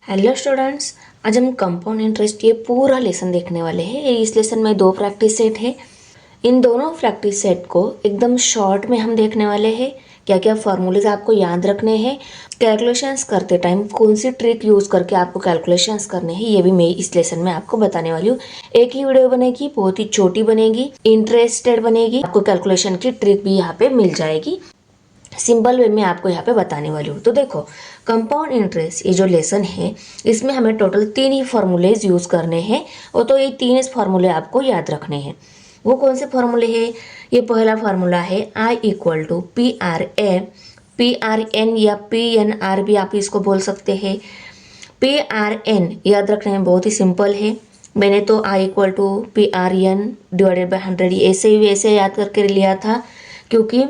Hello students, आज हम compound interest ये पूरा लेसन देखने वाले हैं। इस लेसन में 2 प्रैक्टिस सेट है। इन दोनों प्रैक्टिस सेट को एकदम शॉर्ट में हम देखने वाले हैं। क्या क्या फार्मूलेज आपको याद रखने हैं, कैलकुलेशंस करते टाइम कौन सी ट्रिक यूज़ करके आपको कैलकुलेशंस करने हैं, ये भी मैं इस लेसन में आपको बताने वाली हूँ। एक ही वीडियो बनेगी, बहुत ही छोटी बनेगी, इंटरेस्टेड बनेगी। आपको कैलकुलेशन की ट्रिक भी यहाँ पे मिल जाएगी। सिंपल वे में आपको यहाँ पे बताने वाली हूँ। तो देखो, कंपाउंड इंटरेस्ट ये जो लेसन है इसमें हमें टोटल 3 ही फार्मूलेज यूज़ करने हैं। और तो ये 3 फार्मूले आपको याद रखने हैं। वो कौन से फार्मूले हैं? ये पहला फार्मूला है I इक्वल टू PRN या PNR भी आप इसको बोल सकते हैं। PRN याद रखना है, बहुत ही सिंपल है। मैंने तो I equal to PRN divided by 100 ऐसे याद करके लिया था, क्योंकि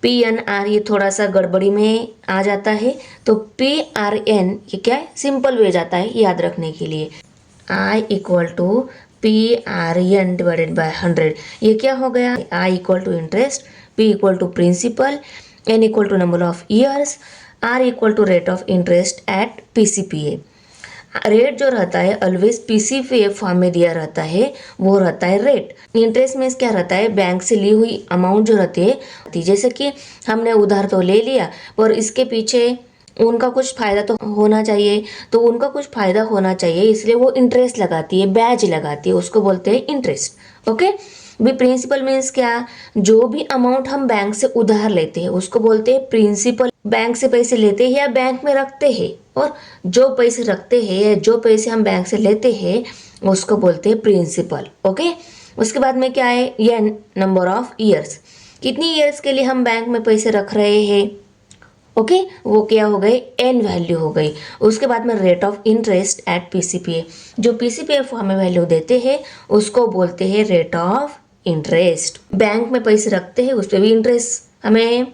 PNR ये थोड़ा सा गड़बड़ी में आ जाता है। तो PRN ये क्या है, सिंपल वे जाता है याद रखने के लिए। I equal to PRN divided by 100 ये क्या हो गया? I equal to interest, P equal to principal, N equal to number of years, R equal to rate of interest at PCPA। Rate जो रहता है ऑलवेज PCPA फॉर्म में दिया रहता है, वो रहता है रेट। इंटरेस्ट मीन्स क्या रहता है? बैंक से ली हुई अमाउंट जो रहती है, जैसे कि हमने उधार तो ले लिया पर इसके पीछे उनका कुछ फायदा तो होना चाहिए, तो उनका कुछ फायदा होना चाहिए, इसलिए वो इंटरेस्ट लगाती है, ब्याज लगाती है, उसको बोलते हैं इंटरेस्ट। ओके, भी प्रिंसिपल मीन्स क्या? जो भी अमाउंट हम बैंक से उधार लेते हैं उसको बोलते हैं प्रिंसिपल। बैंक से पैसे लेते हैं या बैंक में रखते हैं, और जो पैसे रखते हैं या जो पैसे हम बैंक से लेते हैं उसको बोलते हैं प्रिंसिपल। ओके, उसके बाद में क्या है? ये नंबर ऑफ ईयर्स, कितनी ईयर्स के लिए हम बैंक में पैसे रख रहे हैं। ओके, वो क्या हो गई? एन वैल्यू हो गई। उसके बाद में rate of interest at PCPA, जो PCPA हमें वैल्यू देते हैं उसको बोलते हैं रेट ऑफ इंटरेस्ट। बैंक में पैसे रखते हैं उस पर भी इंटरेस्ट हमें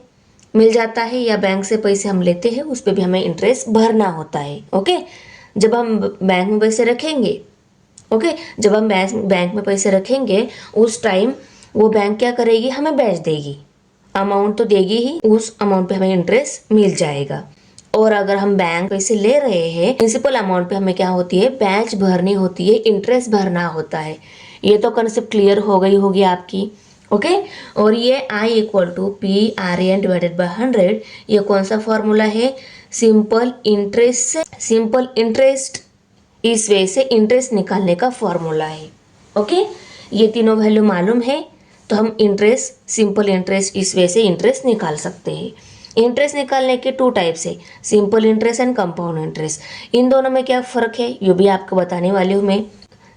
मिल जाता है, या बैंक से पैसे हम लेते हैं उस पर भी हमें इंटरेस्ट भरना होता है। ओके, जब हम बैंक में पैसे रखेंगे, ओके, जब हम बैंक में पैसे रखेंगे उस टाइम वो बैंक क्या करेगी? हमें ब्याज देगी। अमाउंट तो देगी ही, उस अमाउंट पे हमें इंटरेस्ट मिल जाएगा। और अगर हम बैंक पैसे ले रहे हैं, प्रिंसिपल अमाउंट पे हमें क्या होती है? ब्याज भरनी होती है, इंटरेस्ट भरना होता है। ये तो कंसेप्ट क्लियर हो गई होगी आपकी। ओके, और ये I equal to PRN divided by 100 ये कौन सा फॉर्मूला है? सिंपल इंटरेस्ट से सिंपल इंटरेस्ट, इस वे से इंटरेस्ट निकालने का फॉर्मूला है। ओके, ये तीनों वैल्यू मालूम है तो हम इंटरेस्ट, सिंपल इंटरेस्ट, इस वे से इंटरेस्ट निकाल सकते हैं। इंटरेस्ट निकालने के 2 टाइप्स है, simple interest and compound interest. इन दोनों में क्या फ़र्क है ये भी आपको बताने वाली हूँ मैं।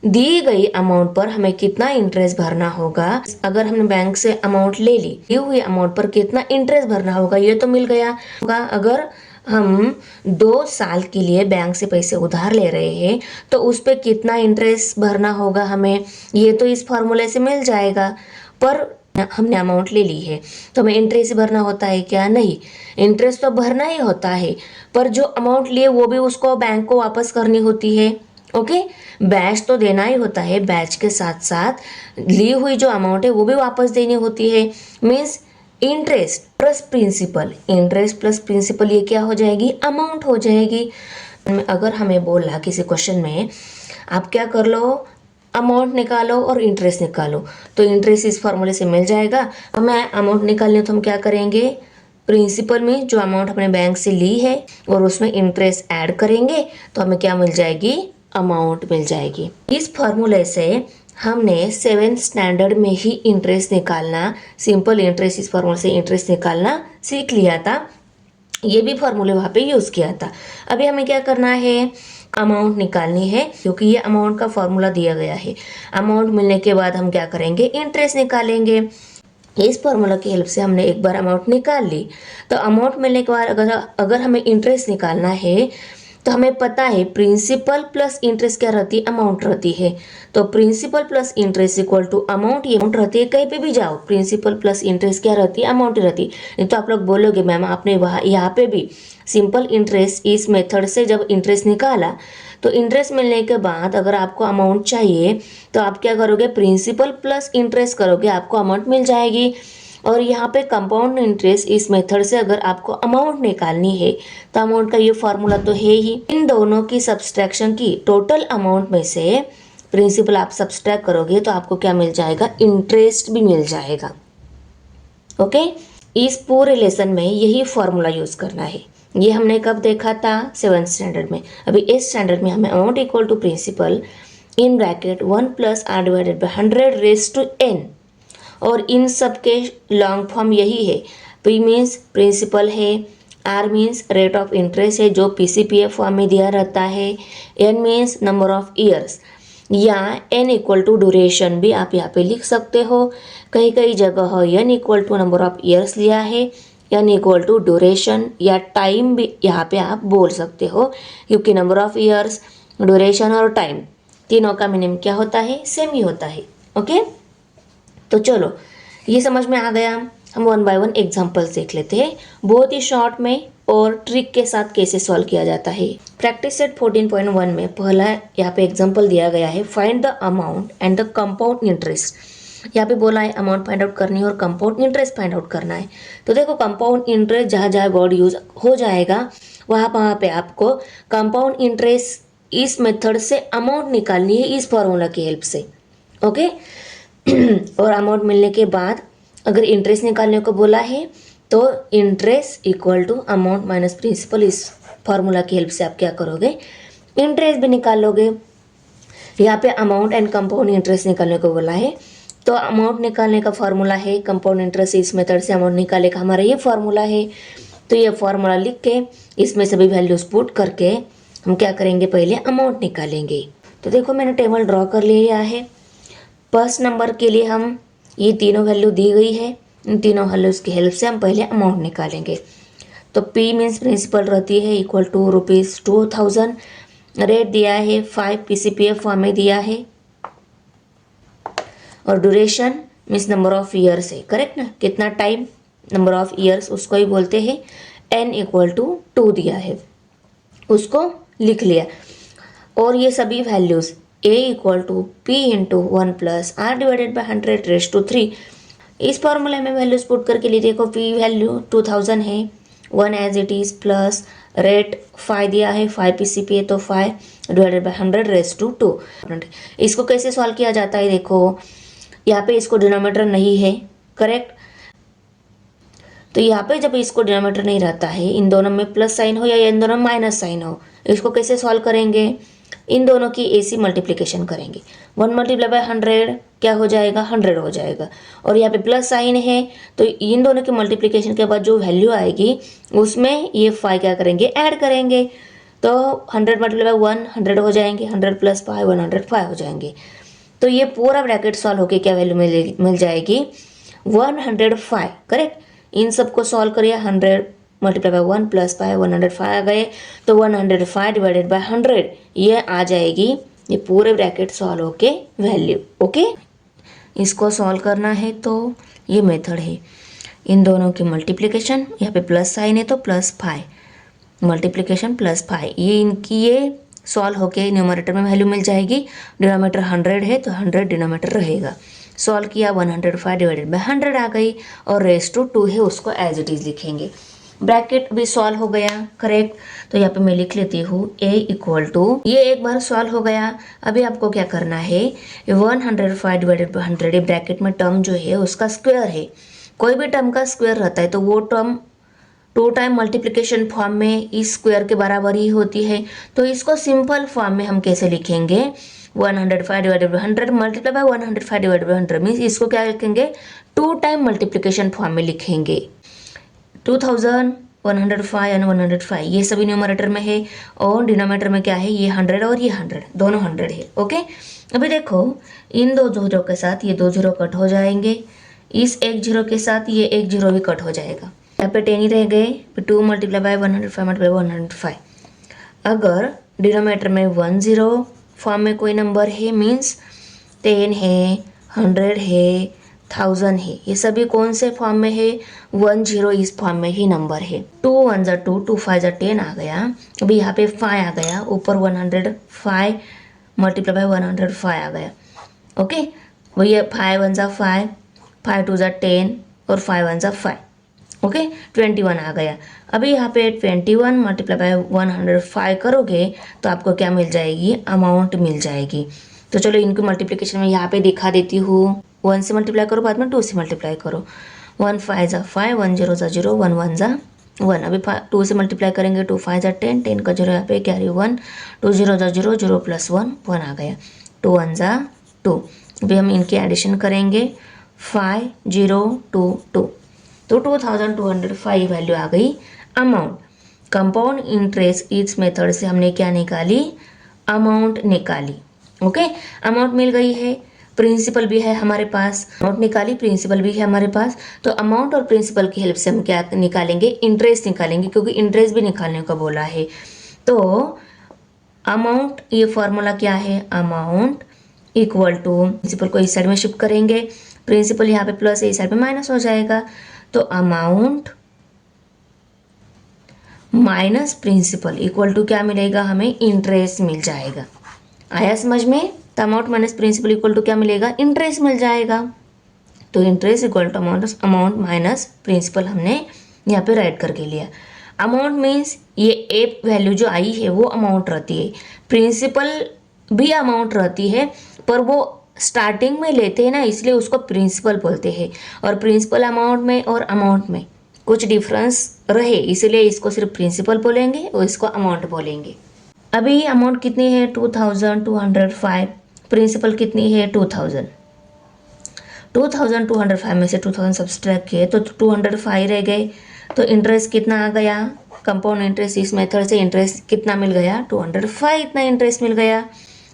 दी गई अमाउंट पर हमें कितना इंटरेस्ट भरना होगा, अगर हमने बैंक से अमाउंट ले ली हुई अमाउंट पर कितना इंटरेस्ट भरना होगा ये तो मिल गया होगा। अगर हम 2 साल के लिए बैंक से पैसे उधार ले रहे हैं तो उस पर कितना इंटरेस्ट भरना होगा हमें, ये तो इस फॉर्मूले से मिल जाएगा। पर हमने अमाउंट ले ली है तो हमें इंटरेस्ट भरना होता है क्या? नहीं, इंटरेस्ट तो भरना ही होता है, पर जो अमाउंट लिए वो भी उसको बैंक को वापस करनी होती है। ओके, बैच तो देना ही होता है, बैच के साथ साथ ली हुई जो अमाउंट है वो भी वापस देनी होती है। Means interest plus principal, interest plus principal ये क्या हो जाएगी? अमाउंट हो जाएगी। अगर हमें बोला किसी क्वेश्चन में आप क्या कर लो, अमाउंट निकालो और इंटरेस्ट निकालो, तो इंटरेस्ट इस फॉर्मूले से मिल जाएगा। हमें अमाउंट निकालनी तो हम क्या करेंगे? प्रिंसिपल में जो अमाउंट हमने बैंक से ली है और उसमें इंटरेस्ट ऐड करेंगे तो हमें क्या मिल जाएगी? अमाउंट मिल जाएगी। इस फॉर्मूले से हमने 7th स्टैंडर्ड में ही इंटरेस्ट निकालना, सिंपल इंटरेस्ट, इस फॉर्मूले से इंटरेस्ट निकालना सीख लिया था। ये भी फॉर्मूले वहाँ पे यूज़ किया था। अभी हमें क्या करना है? अमाउंट निकालनी है, क्योंकि ये अमाउंट का फॉर्मूला दिया गया है। अमाउंट मिलने के बाद हम क्या करेंगे? इंटरेस्ट निकालेंगे। इस फॉर्मूला की हेल्प से हमने एक बार अमाउंट निकाल ली, तो अमाउंट मिलने के बाद अगर हमें इंटरेस्ट निकालना है तो हमें पता है प्रिंसिपल प्लस इंटरेस्ट क्या रहती है? अमाउंट रहती है। तो principal plus interest equal to amount, ये अमाउंट रहती है, कहीं पे भी जाओ प्रिंसिपल प्लस इंटरेस्ट क्या रहती है? अमाउंट रहती है। नहीं तो आप लोग बोलोगे मैम आपने वहाँ यहाँ पे भी सिंपल इंटरेस्ट इस मेथड से जब इंटरेस्ट निकाला तो इंटरेस्ट मिलने के बाद अगर आपको अमाउंट चाहिए तो आप क्या करोगे? प्रिंसिपल प्लस इंटरेस्ट करोगे, आपको अमाउंट मिल जाएगी। और यहाँ पे कंपाउंड इंटरेस्ट इस मेथड से अगर आपको अमाउंट निकालनी है तो अमाउंट का ये फॉर्मूला तो है ही। इन दोनों की सब्सट्रैक्शन की टोटल अमाउंट में से प्रिंसिपल आप सब्सट्रैक्ट करोगे तो आपको क्या मिल जाएगा, इंटरेस्ट भी मिल जाएगा। ओके, इस पूरे लेसन में यही फॉर्मूला यूज करना है। ये हमने कब देखा था, 7th स्टैंडर्ड में। अभी 8th स्टैंडर्ड में हमें amount equal to principal in bracket 1 + r divided by 100 raise to n, और इन सब के लॉन्ग फॉर्म यही है। p मीन्स प्रिंसिपल है, r means rate of interest है जो PCPF फॉर्म में दिया रहता है, n means number of years, या n इक्वल टू ड्यूरेशन भी आप यहाँ पे लिख सकते हो। कई कई जगह n equal to number of years लिया है, n इक्वल टू ड्यूरेशन या टाइम भी यहाँ पे आप बोल सकते हो, क्योंकि नंबर ऑफ ईयर्स, ड्यूरेशन और टाइम तीनों का मीनिंग क्या होता है, सेम ही होता है। ओके, तो चलो ये समझ में आ गया। हम 1 बाय 1 एग्जाम्पल्स देख लेते हैं, बहुत ही शॉर्ट में और ट्रिक के साथ कैसे सॉल्व किया जाता है। प्रैक्टिस सेट 14.1 में पहला यहाँ पे एग्जाम्पल दिया गया है, find the amount and the compound interest. यहाँ पे बोला है अमाउंट फाइंड आउट करनी है और कंपाउंड इंटरेस्ट फाइंड आउट करना है। तो देखो कंपाउंड इंटरेस्ट जहाँ जहाँ वर्ड यूज हो जाएगा वहाँ पे आपको कंपाउंड इंटरेस्ट इस मेथड से अमाउंट निकालनी है, इस फॉर्मूला की हेल्प से। ओके, और अमाउंट मिलने के बाद अगर इंटरेस्ट निकालने को बोला है तो interest equal to amount minus principal, इस फार्मूला की हेल्प से आप क्या करोगे, इंटरेस्ट भी निकाल लोगे। यहाँ पे अमाउंट एंड कंपाउंड इंटरेस्ट निकालने को बोला है, तो अमाउंट निकालने का फार्मूला है कंपाउंड इंटरेस्ट, इस मेथड से अमाउंट निकालने का हमारा ये फार्मूला है। तो ये फार्मूला लिख के इसमें सभी वैल्यूज पुट करके हम क्या करेंगे, पहले अमाउंट निकालेंगे। तो देखो मैंने टेबल ड्रॉ कर लिया है। फर्स्ट नंबर के लिए हम ये तीनों वैल्यू दी गई है, इन तीनों वैल्यूज़ की हेल्प से हम पहले अमाउंट निकालेंगे। तो P मीन्स प्रिंसिपल रहती है इक्वल टू ₹2000, रेट दिया है 5 PCPF फॉर्म में दिया है, और duration means number of years है, करेक्ट ना, कितना टाइम, नंबर ऑफ ईयर्स उसको ही बोलते हैं। n इक्वल टू 2 दिया है, उसको लिख लिया। और ये सभी values a equal to P into 1 + r divided by 100 rays to 3, इस फॉर्मूले में वैल्यूज पुट करके लिए। देखो P वैल्यू 2000 है, 1 as it is, plus rate 5 दिया है, 5 PCPA तो 5 डिवाइडेड बाई 100 रेज़ टू 2। इसको कैसे सॉल्व किया जाता है, देखो यहाँ पे इसको डिनोमिनेटर नहीं है, करेक्ट। तो यहाँ पे जब इसको डिनोमिनेटर नहीं रहता है, इन दोनों में प्लस साइन हो या इन दोनों में माइनस साइन हो, इसको कैसे सॉल्व करेंगे, इन दोनों की AC मल्टीप्लिकेशन करेंगे। 1 × 100 क्या हो जाएगा, 100 हो जाएगा। और यहाँ पे प्लस साइन है तो इन दोनों की मल्टीप्लिकेशन के बाद जो वैल्यू आएगी उसमें ये 5 क्या करेंगे, ऐड करेंगे। तो 100 × 1 100 हो जाएंगे, 100 + 5 105 हो जाएंगे। तो ये पूरा ब्रैकेट सॉल्व होके क्या वैल्यू मिल जाएगी, 105, करेक्ट। इन सबको सॉल्व करिए, 100 × 1 + 5 105 आ गए, तो 105 डिवाइडेड बाय 100 ये आ जाएगी, ये पूरे ब्रैकेट सॉल्व होके वैल्यू। ओके, इसको सॉल्व करना है तो ये मेथड है, इन दोनों की मल्टीप्लिकेशन, यहाँ पे प्लस साइन है तो +5 मल्टीप्लिकेशन +5, ये इनकी ये सॉल्व होके न्यूमरेटर में वैल्यू मिल जाएगी। डिनोमिनेटर 100 है तो 100 डिनोमिनेटर रहेगा। सॉल्व किया, 105 डिवाइडेड बाय 100 आ गई, और रेज़ टू 2 है उसको एज इट इज़ लिखेंगे। ब्रैकेट भी सॉल्व हो गया, करेक्ट। तो यहाँ पे मैं लिख लेती हूँ a इक्वल टू, ये एक बार सॉल्व हो गया। अभी आपको क्या करना है, 105 डिवाइडेड बाय 100 ब्रैकेट में टर्म जो है उसका स्क्वायर है, कोई भी टर्म का स्क्वायर रहता है तो वो टर्म 2 टाइम मल्टीप्लिकेशन फॉर्म में इस स्क्वायर के बराबर ही होती है। तो इसको सिंपल फॉर्म में हम कैसे लिखेंगे, 105 divided by 100 multiply by 105 divided by 100 means इसको क्या लिखेंगे, 2 टाइम मल्टीप्लिकेशन फॉर्म में लिखेंगे। 2000 105 एंड 105 ये सभी न्यूमरेटर में है, और डिनोमिनेटर में क्या है, ये 100 और ये 100 दोनों 100 है। ओके, अभी देखो इन दो जीरो के साथ ये 2 जीरो कट हो जाएंगे, इस एक जीरो के साथ ये एक जीरो भी कट हो जाएगा, यहाँ पे 10 ही रह गए, 2 × 105 मल्टीप्लाई 105। अगर डिनोमिनेटर में 10 फॉर्म में कोई नंबर है मीन्स 10 है, 100 है, 1000 है, ये सभी कौन से फॉर्म में है, 10 इस फॉर्म में ही नंबर है। 2 1 = 2, 2 5 = 10 आ गया। अभी यहाँ पे 5 आ गया, ऊपर 105 मल्टीप्लाई बाय 105 आ गया। ओके, वो ये 5 1 = 5, 5 2 = 10, और 5 वन ज़ा 5, ओके 21 आ गया। अभी यहाँ पे 21 मल्टीप्लाई बाय 105 करोगे तो आपको क्या मिल जाएगी, अमाउंट मिल जाएगी। तो चलो इनको मल्टीप्लिकेशन में यहाँ पे दिखा देती हूँ। 1 से मल्टीप्लाई करो, बाद में 2 से मल्टीप्लाई करो। 1 5 ज़ा 5, 1 0 ज़ा 0, 1 1 ज़ा 1। अभी 2 से मल्टीप्लाई करेंगे, 2 5 ज़ा 10, 10 का 0 यहाँ पे कैरी 1, 2 0 ज़ा 0, 0 प्लस 1 1 आ गया, 2 1 ज़ा 2। अभी हम इनकी एडिशन करेंगे, 5 0 2 2, तो 2205 वैल्यू आ गई अमाउंट। कंपाउंड इंटरेस्ट इस मेथड से हमने क्या निकाली, अमाउंट निकाली। ओके, अमाउंट मिल गई है, प्रिंसिपल भी है हमारे पास, अमाउंट निकाली, प्रिंसिपल भी है हमारे पास। तो अमाउंट और प्रिंसिपल की हेल्प से हम क्या निकालेंगे, इंटरेस्ट निकालेंगे, क्योंकि इंटरेस्ट भी निकालने को बोला है। तो अमाउंट, ये फॉर्मूला क्या है, अमाउंट इक्वल टू, प्रिंसिपल को इस साइड में शिफ्ट करेंगे, प्रिंसिपल यहाँ पे प्लस है, इस साइड पे माइनस हो जाएगा। तो amount minus principal equal to क्या मिलेगा, हमें इंटरेस्ट मिल जाएगा। आया समझ में? तो amount minus principal equal to क्या मिलेगा, इंटरेस्ट मिल जाएगा। तो interest equal to amount minus principal हमने यहाँ पे राइट करके लिया। अमाउंट मीन्स ये ए वैल्यू जो आई है वो अमाउंट रहती है, प्रिंसिपल भी अमाउंट रहती है, पर वो स्टार्टिंग में लेते हैं ना, इसलिए उसको प्रिंसिपल बोलते हैं। और प्रिंसिपल अमाउंट में और अमाउंट में कुछ डिफरेंस रहे, इसलिए इसको सिर्फ प्रिंसिपल बोलेंगे और इसको अमाउंट बोलेंगे। अभी अमाउंट कितनी है, 2205, प्रिंसिपल कितनी है, 2000। 2205 में से 2000 सब्सट्रैक्ट किए तो 205 रह गए। तो इंटरेस्ट कितना आ गया, कंपाउंड इंटरेस्ट इस मेथड से इंटरेस्ट कितना मिल गया, 205, इतना इंटरेस्ट मिल गया।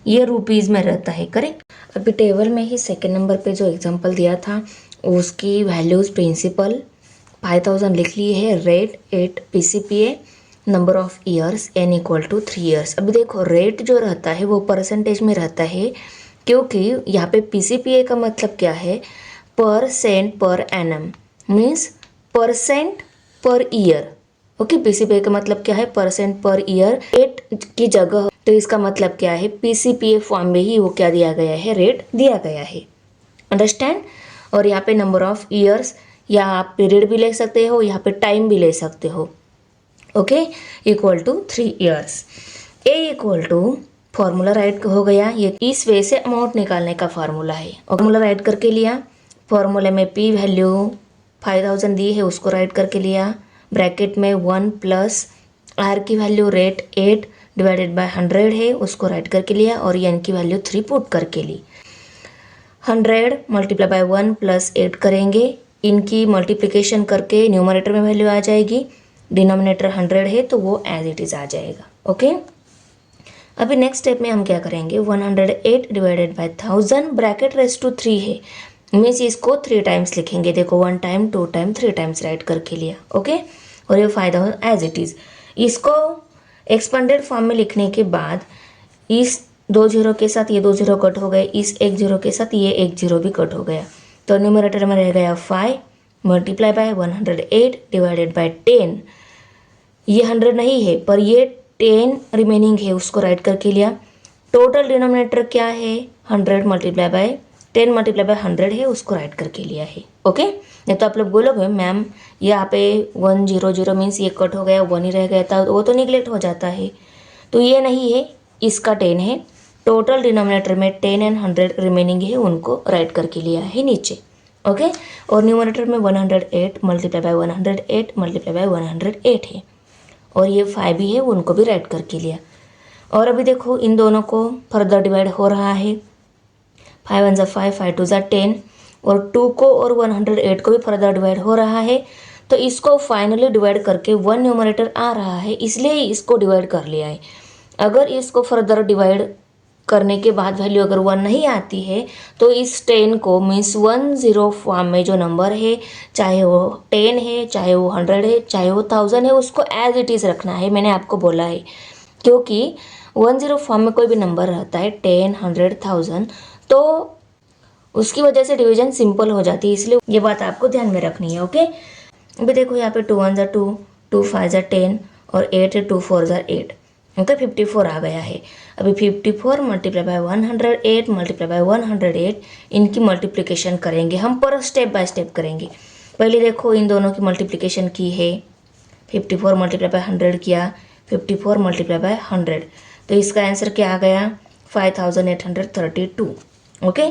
ये रुपीज़ में रहता है, करेक्ट। अभी टेबल में ही सेकेंड नंबर पे जो एग्जांपल दिया था उसकी वैल्यूज प्रिंसिपल 5000 लिख ली है, rate 8 PCPA, number of years n equal to 3 years. अभी देखो रेट जो रहता है वो परसेंटेज में रहता है, क्योंकि यहाँ पे PCPA का मतलब क्या है, percent per annum, means percent पर ईयर। ओके, PCPA का मतलब क्या है, परसेंट पर ईयर। 8 की जगह तो इसका मतलब क्या है, PCPA फॉर्म में ही वो क्या दिया गया है, रेट दिया गया है। अंडरस्टैंड। और यहाँ पे नंबर ऑफ ईयर्स, या आप पीरियड भी ले सकते हो, यहाँ पे टाइम भी ले सकते हो। Okay, equal to 3 years. A equal to formula right हो गया, ये इस वे से अमाउंट निकालने का फार्मूला है। फॉर्मूला राइट करके लिया, फॉर्मूले में P वैल्यू 5000 दी है उसको राइट करके लिया, ब्रैकेट में 1 प्लस R की वैल्यू रेट 8 डिवाइडेड बाय 100 है उसको राइट करके लिया, और n की वैल्यू 3 पुट करके ली। 100 मल्टीप्लाई बाय 1 प्लस 8 करेंगे, इनकी मल्टीप्लिकेशन करके न्यूमरेटर में वैल्यू आ जाएगी, डिनोमिनेटर 100 है तो वो एज इट इज़ आ जाएगा। ओके, अभी नेक्स्ट स्टेप में हम क्या करेंगे, 108 divided by 1000 bracket raise to 3 है, मीन्स इसको 3 टाइम्स लिखेंगे। देखो 1 टाइम 2 टाइम 3 टाइम्स राइट करके लिया। ओके, और ये 5000 एज इट इज़। इसको एक्सपेंडेड फॉर्म में लिखने के बाद इस 2 जीरो के साथ ये 2 जीरो कट हो गए, इस 1 जीरो के साथ ये 1 जीरो भी कट हो गया, तो न्यूमरेटर में रह गया 5 मल्टीप्लाई बाय 108 डिवाइडेड बाय 10। ये 100 नहीं है पर ये 10 रिमेनिंग है, उसको राइट करके लिया। टोटल डिनोमिनेटर क्या है, 100 मल्टीप्लाई बाय 10 मल्टीप्लाई बाय 100 है, उसको राइट करके लिया है। ओके, नहीं तो आप लोग बोलोगे मैम यहाँ पे 100 मीन्स ये कट हो गया, 1 ही रह गया था, वो तो निगलेक्ट हो जाता है। तो ये नहीं है, इसका 10 है, टोटल डिनोमिनेटर में 10 एंड 100 रिमेनिंग है, उनको राइट करके लिया है नीचे। ओके, और न्यूमरेटर में 108 मल्टीप्लाई बाय 108 मल्टीप्लाई बाय 108 है, और ये 5 भी है, उनको भी राइट करके लिया। और अभी देखो इन दोनों को फर्दर डिवाइड हो रहा है, 5 1 ज़ा 5, 5 2 ज़ा 10, और 2 को और 108 को भी फर्दर डिवाइड हो रहा है, तो इसको फाइनली डिवाइड करके 1 न्यूमरेटर आ रहा है, इसलिए इसको डिवाइड कर लिया है। अगर इसको फर्दर डिवाइड करने के बाद वैल्यू अगर 1 नहीं आती है तो इस 10 को मीन्स 10 फॉर्म में जो नंबर है, चाहे वो 10 है, चाहे वो 100 है, चाहे वो 1000 है, उसको एज इट इज़ रखना है। मैंने आपको बोला है क्योंकि 10 फॉर्म में कोई भी नंबर रहता है 10, 100, 1000, तो उसकी वजह से डिवीजन सिंपल हो जाती है, इसलिए ये बात आपको ध्यान में रखनी है। ओके, अभी देखो यहाँ पे 2 1 ज़ा 2, 2 5 ज़ा 10 और 8 2 4 ज़ा 8, ओके 54 आ गया है। अभी 54 मल्टीप्लाई बाय 108 मल्टीप्लाई बाय 108, इनकी मल्टीप्लिकेशन करेंगे हम, पर स्टेप बाय स्टेप करेंगे। पहले देखो इन दोनों की मल्टीप्लिकेशन की है, 54 मल्टीप्लाई बाय 100 किया, 54 मल्टीप्लाई बाय 100, तो इसका आंसर क्या आ गया 5832। ओके,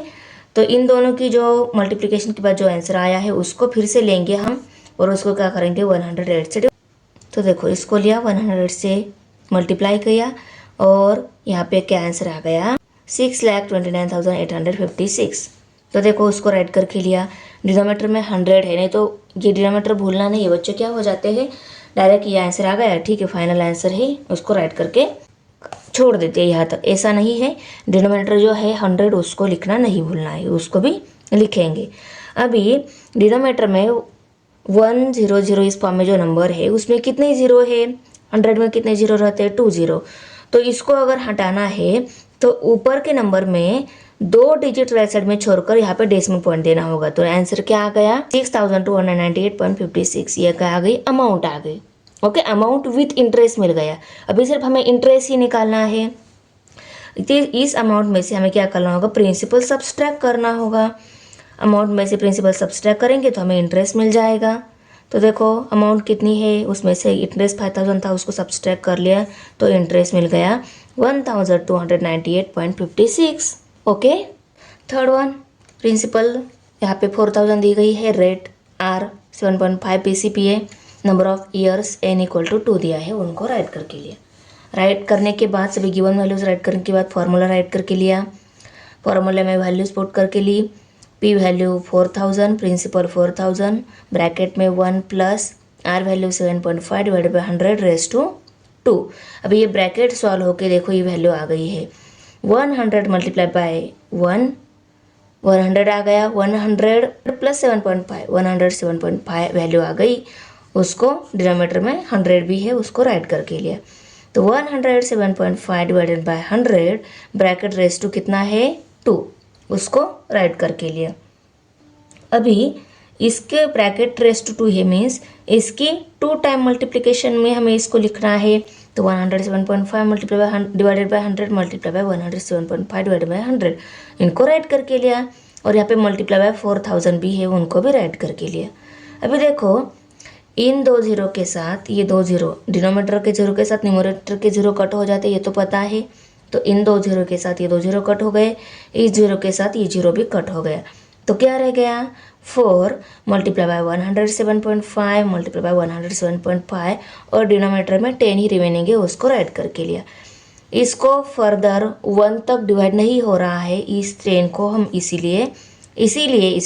तो इन दोनों की जो मल्टीप्लिकेशन के बाद जो आंसर आया है उसको फिर से लेंगे हम और उसको क्या करेंगे 108 से। तो देखो इसको लिया 108 से मल्टीप्लाई किया और यहाँ पे क्या आंसर आ गया 6,29,856। तो देखो उसको राइट करके लिया, डिनोमिनेटर में 100 है, नहीं तो ये डिनोमिनेटर भूलना नहीं है बच्चों, क्या हो जाते हैं डायरेक्ट ये आंसर आ गया, ठीक है फाइनल आंसर है, उसको राइट करके छोड़ देते हैं यहाँ तक। ऐसा नहीं है, डिनोमिनेटर जो है 100 उसको लिखना नहीं भूलना है, उसको भी लिखेंगे। अभी डिनोमिनेटर में 100 इस फॉर्म में जो नंबर है उसमें कितने जीरो है, 100 में कितने जीरो रहते हैं 2 जीरो, तो इसको अगर हटाना है तो ऊपर के नंबर में 2 डिजिट राइट साइड में छोड़कर यहाँ पे डेसिमल पॉइंट देना होगा। तो आंसर क्या आ गया 6298.56, ये क्या आ गई अमाउंट आ गई। ओके, अमाउंट विथ इंटरेस्ट मिल गया। अभी सिर्फ हमें इंटरेस्ट ही निकालना है, इस अमाउंट में से हमें क्या करना होगा प्रिंसिपल सब्सट्रैक्ट करना होगा। अमाउंट में से प्रिंसिपल सब्सट्रैक्ट करेंगे तो हमें इंटरेस्ट मिल जाएगा। तो देखो अमाउंट कितनी है, उसमें से इंटरेस्ट 5000 था उसको सब्सट्रैक्ट कर लिया तो इंटरेस्ट मिल गया 1298.56। ओके, थर्ड वन प्रिंसिपल, यहाँ पे 4000 दी गई है, rate R 7.5 PCPA, number of years n = 2 दिया है, उनको राइट करके लिया। राइट करने के बाद सभी गिवन वैल्यूज राइट करने के बाद फार्मूला राइट करके लिया, फार्मूला में वैल्यूज पुट करके ली, पी वैल्यू 4000, प्रिंसिपल 4000, ब्रैकेट में 1 plus R value 7.5 divided by 100 rays to 2। अभी ये ब्रैकेट सॉल्व होके देखो ये वैल्यू आ गई है 100 मल्टीप्लाई बाय 100 आ गया, 100 प्लस 7.5 107.5 वैल्यू आ गई। उसको डिनोमिनेटर में 100 भी है उसको राइट करके लिया, तो 107.5 divided by 100 bracket raise to कितना है 2, उसको राइट करके लिया। अभी इसके ब्रैकेट रेज़ टू 2 है मीन्स इसकी 2 टाइम मल्टीप्लिकेशन में हमें इसको लिखना है, तो 107.5 multiply by divided by 100 multiply by 107.5 divided by 100, इनको राइट करके लिया। और यहाँ पे मल्टीप्लाई बाय 4000 भी है उनको भी राइट करके लिया। अभी देखो इन 2 जीरो के साथ ये 2 जीरो, डिनोमिनेटर के जीरो के साथ न्यूमरेटर के जीरो कट हो जाते, ये तो पता है, तो इन 2 जीरो के साथ ये 2 जीरो कट हो गए, इस जीरो के साथ ये जीरो भी कट हो गया, तो क्या रह गया 4 मल्टीप्लाई बाय 107.5 मल्टीप्लाई बाय 107.5 और डिनोमिनेटर में 10 ही रिमेनिंग है उसको राइट करके लिया। इसको फर्दर 1 तक डिवाइड नहीं हो रहा है, इस 10 को हम इसीलिए इस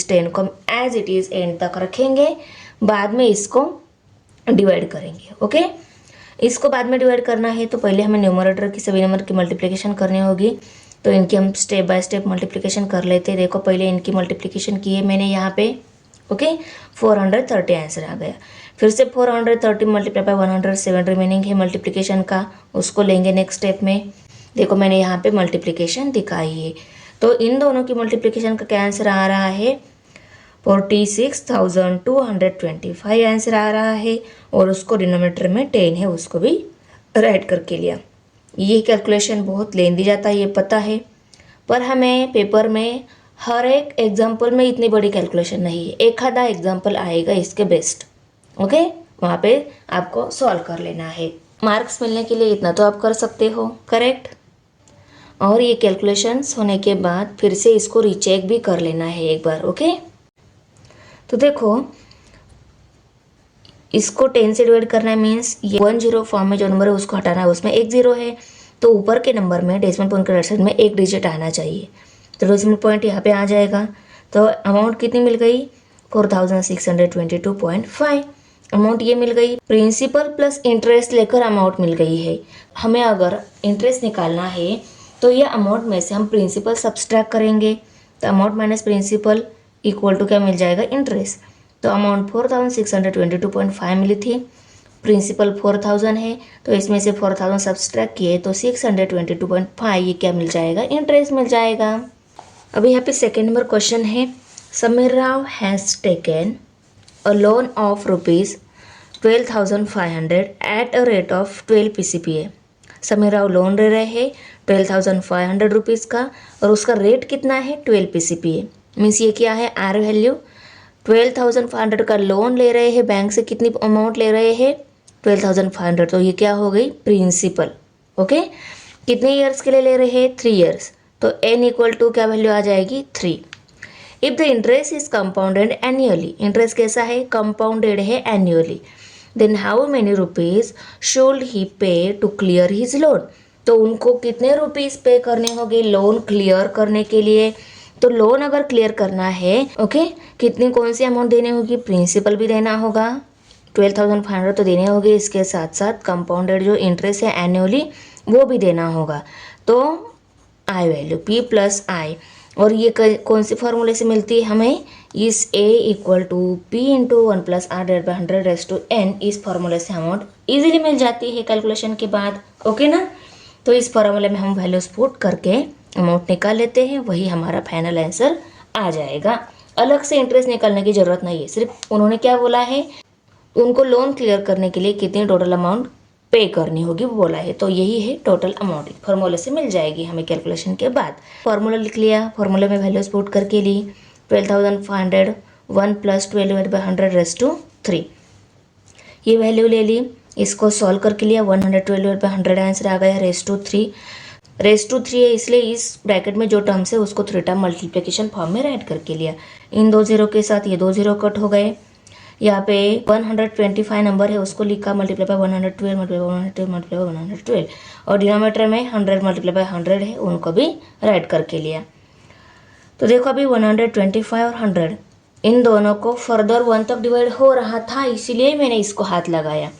10 को हम एज इट इज़ एंड तक रखेंगे, बाद में इसको डिवाइड करेंगे। ओके, इसको बाद में डिवाइड करना है तो पहले हमें न्यूमरेटर की सभी नंबर की मल्टीप्लिकेशन करनी होगी, तो इनकी हम स्टेप बाय स्टेप मल्टीप्लिकेशन कर लेते हैं। देखो पहले इनकी मल्टीप्लिकेशन की है मैंने यहाँ पे, ओके 430 आंसर आ गया। फिर से 430 मल्टीप्लाई बाय 107 रिमेनिंग है मल्टीप्लिकेशन का, उसको लेंगे नेक्स्ट स्टेप में। देखो मैंने यहाँ पे मल्टीप्लिकेशन दिखाई है, तो इन दोनों की मल्टीप्लिकेशन का क्या आंसर आ रहा है 46,225 आंसर आ रहा है, और उसको डिनोमिनेटर में 10 है उसको भी राइट करके लिया। ये कैलकुलेशन बहुत लेंदी जाता है ये पता है, पर हमें पेपर में हर एक एग्जाम्पल में इतनी बड़ी कैलकुलेशन नहीं है, एक आधा एग्जाम्पल आएगा इसके बेस्ट। ओके, वहाँ पे आपको सॉल्व कर लेना है। मार्क्स मिलने के लिए इतना तो आप कर सकते हो, करेक्ट। और ये कैलकुलेशंस होने के बाद फिर से इसको रीचेक भी कर लेना है एक बार। ओके, तो देखो इसको 10 से डिवाइड करना है मीन्स ये 10 फॉर्म में जो नंबर है उसको हटाना है, उसमें एक जीरो है, तो ऊपर के नंबर में डेसिमल पॉइंट के राइट साइड में एक डिजिट आना चाहिए, तो डेसिमल पॉइंट यहाँ पे आ जाएगा। तो अमाउंट कितनी मिल गई 4622.5 अमाउंट ये मिल गई। प्रिंसिपल प्लस इंटरेस्ट लेकर अमाउंट मिल गई है। हमें अगर इंटरेस्ट निकालना है तो ये अमाउंट में से हम प्रिंसिपल सब्सट्रैक्ट करेंगे, तो amount minus principal equal to क्या मिल जाएगा इंटरेस्ट। तो अमाउंट 4622.5 मिली थी, प्रिंसिपल 4000 है, तो इसमें से 4000 सब्सट्रैक्ट किए तो 622.5 ये क्या मिल जाएगा इंटरेस्ट मिल जाएगा। अभी यहाँ पे सेकेंड नंबर क्वेश्चन है, Sameer Rao has taken a loan of ₹12,500 at a rate of 12 PCPA। Sameer Rao loan ले रहे हैं 12,500 रुपीज़ का, और उसका रेट कितना है 12 PCPA। मीन्स ये क्या है आर वैल्यू 12,500 का लोन ले रहे हैं बैंक से, कितनी अमाउंट ले रहे हैं 12,500, तो ये क्या हो गई प्रिंसिपल। ओके, कितने ईयर्स के लिए ले रहे हैं 3 ईयर्स, तो n इक्वल टू क्या वैल्यू आ जाएगी 3। If the interest is compounded annually, interest कैसा है कंपाउंडेड है annually, then how many rupees should he pay to clear his loan, तो उनको कितने रुपीज पे करने होंगे लोन क्लियर करने के लिए। तो लोन अगर क्लियर करना है ओके, कितनी कौन सी अमाउंट देनी होगी, प्रिंसिपल भी देना होगा 12,500 तो देने होंगे, इसके साथ साथ कंपाउंडेड जो इंटरेस्ट है एनुअली वो भी देना होगा। तो आई वैल्यू P प्लस आई, और ये कौन सी फॉर्मूले से मिलती है हमें, इस A equal to P into 1 plus R divide by 100 raise to n, इस फॉर्मूले से अमाउंट इजीली मिल जाती है कैलकुलेशन के बाद। ओके ना, तो इस फॉर्मूले में हम वैल्यूज पुट करके अमाउंट निकाल लेते हैं, वही हमारा फाइनल आंसर आ जाएगा। अलग से इंटरेस्ट निकालने की ज़रूरत नहीं है, सिर्फ उन्होंने क्या बोला है उनको लोन क्लियर करने के लिए कितनी टोटल अमाउंट पे करनी होगी वो बोला है, तो यही है टोटल अमाउंट, फॉर्मूले से मिल जाएगी हमें कैलकुलेशन के बाद। फॉर्मूला लिख लिया, फॉर्मूले में वैल्यूज पुट करके ली 12,500 1 plus 12 divide by 100 rays to 3, ये वैल्यू ले ली, इसको सॉल्व करके लिया 112 डिवाइड बाई 100 आंसर आ गया रेज़ टू 3। रेज़ टू 3 है इसलिए इस ब्रैकेट में जो टर्म्स है उसको 3 टाइम मल्टीप्लिकेशन फॉर्म में राइट करके लिया, इन 2 जीरो के साथ ये 2 जीरो कट हो गए। यहाँ पे 125 नंबर है उसको लिखा multiply by 112 multiply by 112 multiply by 112, और डिनोमिनेटर में 100 मल्टीप्लाई बाय 100 है उनको भी राइट करके लिया। तो देखो अभी 125 और 100 इन दोनों को फर्दर 1 तक डिवाइड हो रहा था, इसीलिए मैंने इसको हाथ लगाया।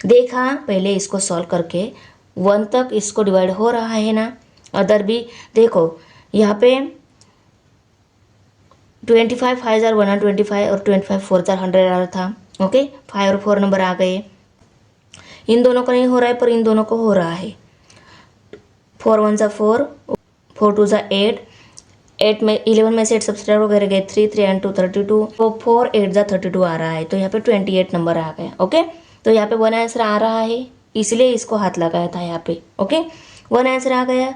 देखा पहले इसको सॉल्व करके 1 तक इसको डिवाइड हो रहा है ना, अदर भी देखो यहाँ पे 25 5 जार 125 और 25 4 जार 100 आ रहा था। ओके, 5 और 4 नंबर आ गए, इन दोनों को नहीं हो रहा है पर इन दोनों को हो रहा है। 4 1 ज़ा 4, 4 2 ज़ा 8, 8 में 11 में से 8 सब्सट्रैक्ट वगैरह गए 3 3 एंड 2 32, तो 4 8 ज़ा 32 आ रहा है, तो यहाँ पे 28 नंबर आ गया। ओके, तो यहाँ पे 1 आंसर आ रहा है इसलिए इसको हाथ लगाया था यहाँ पे। ओके, 1 आंसर आ गया,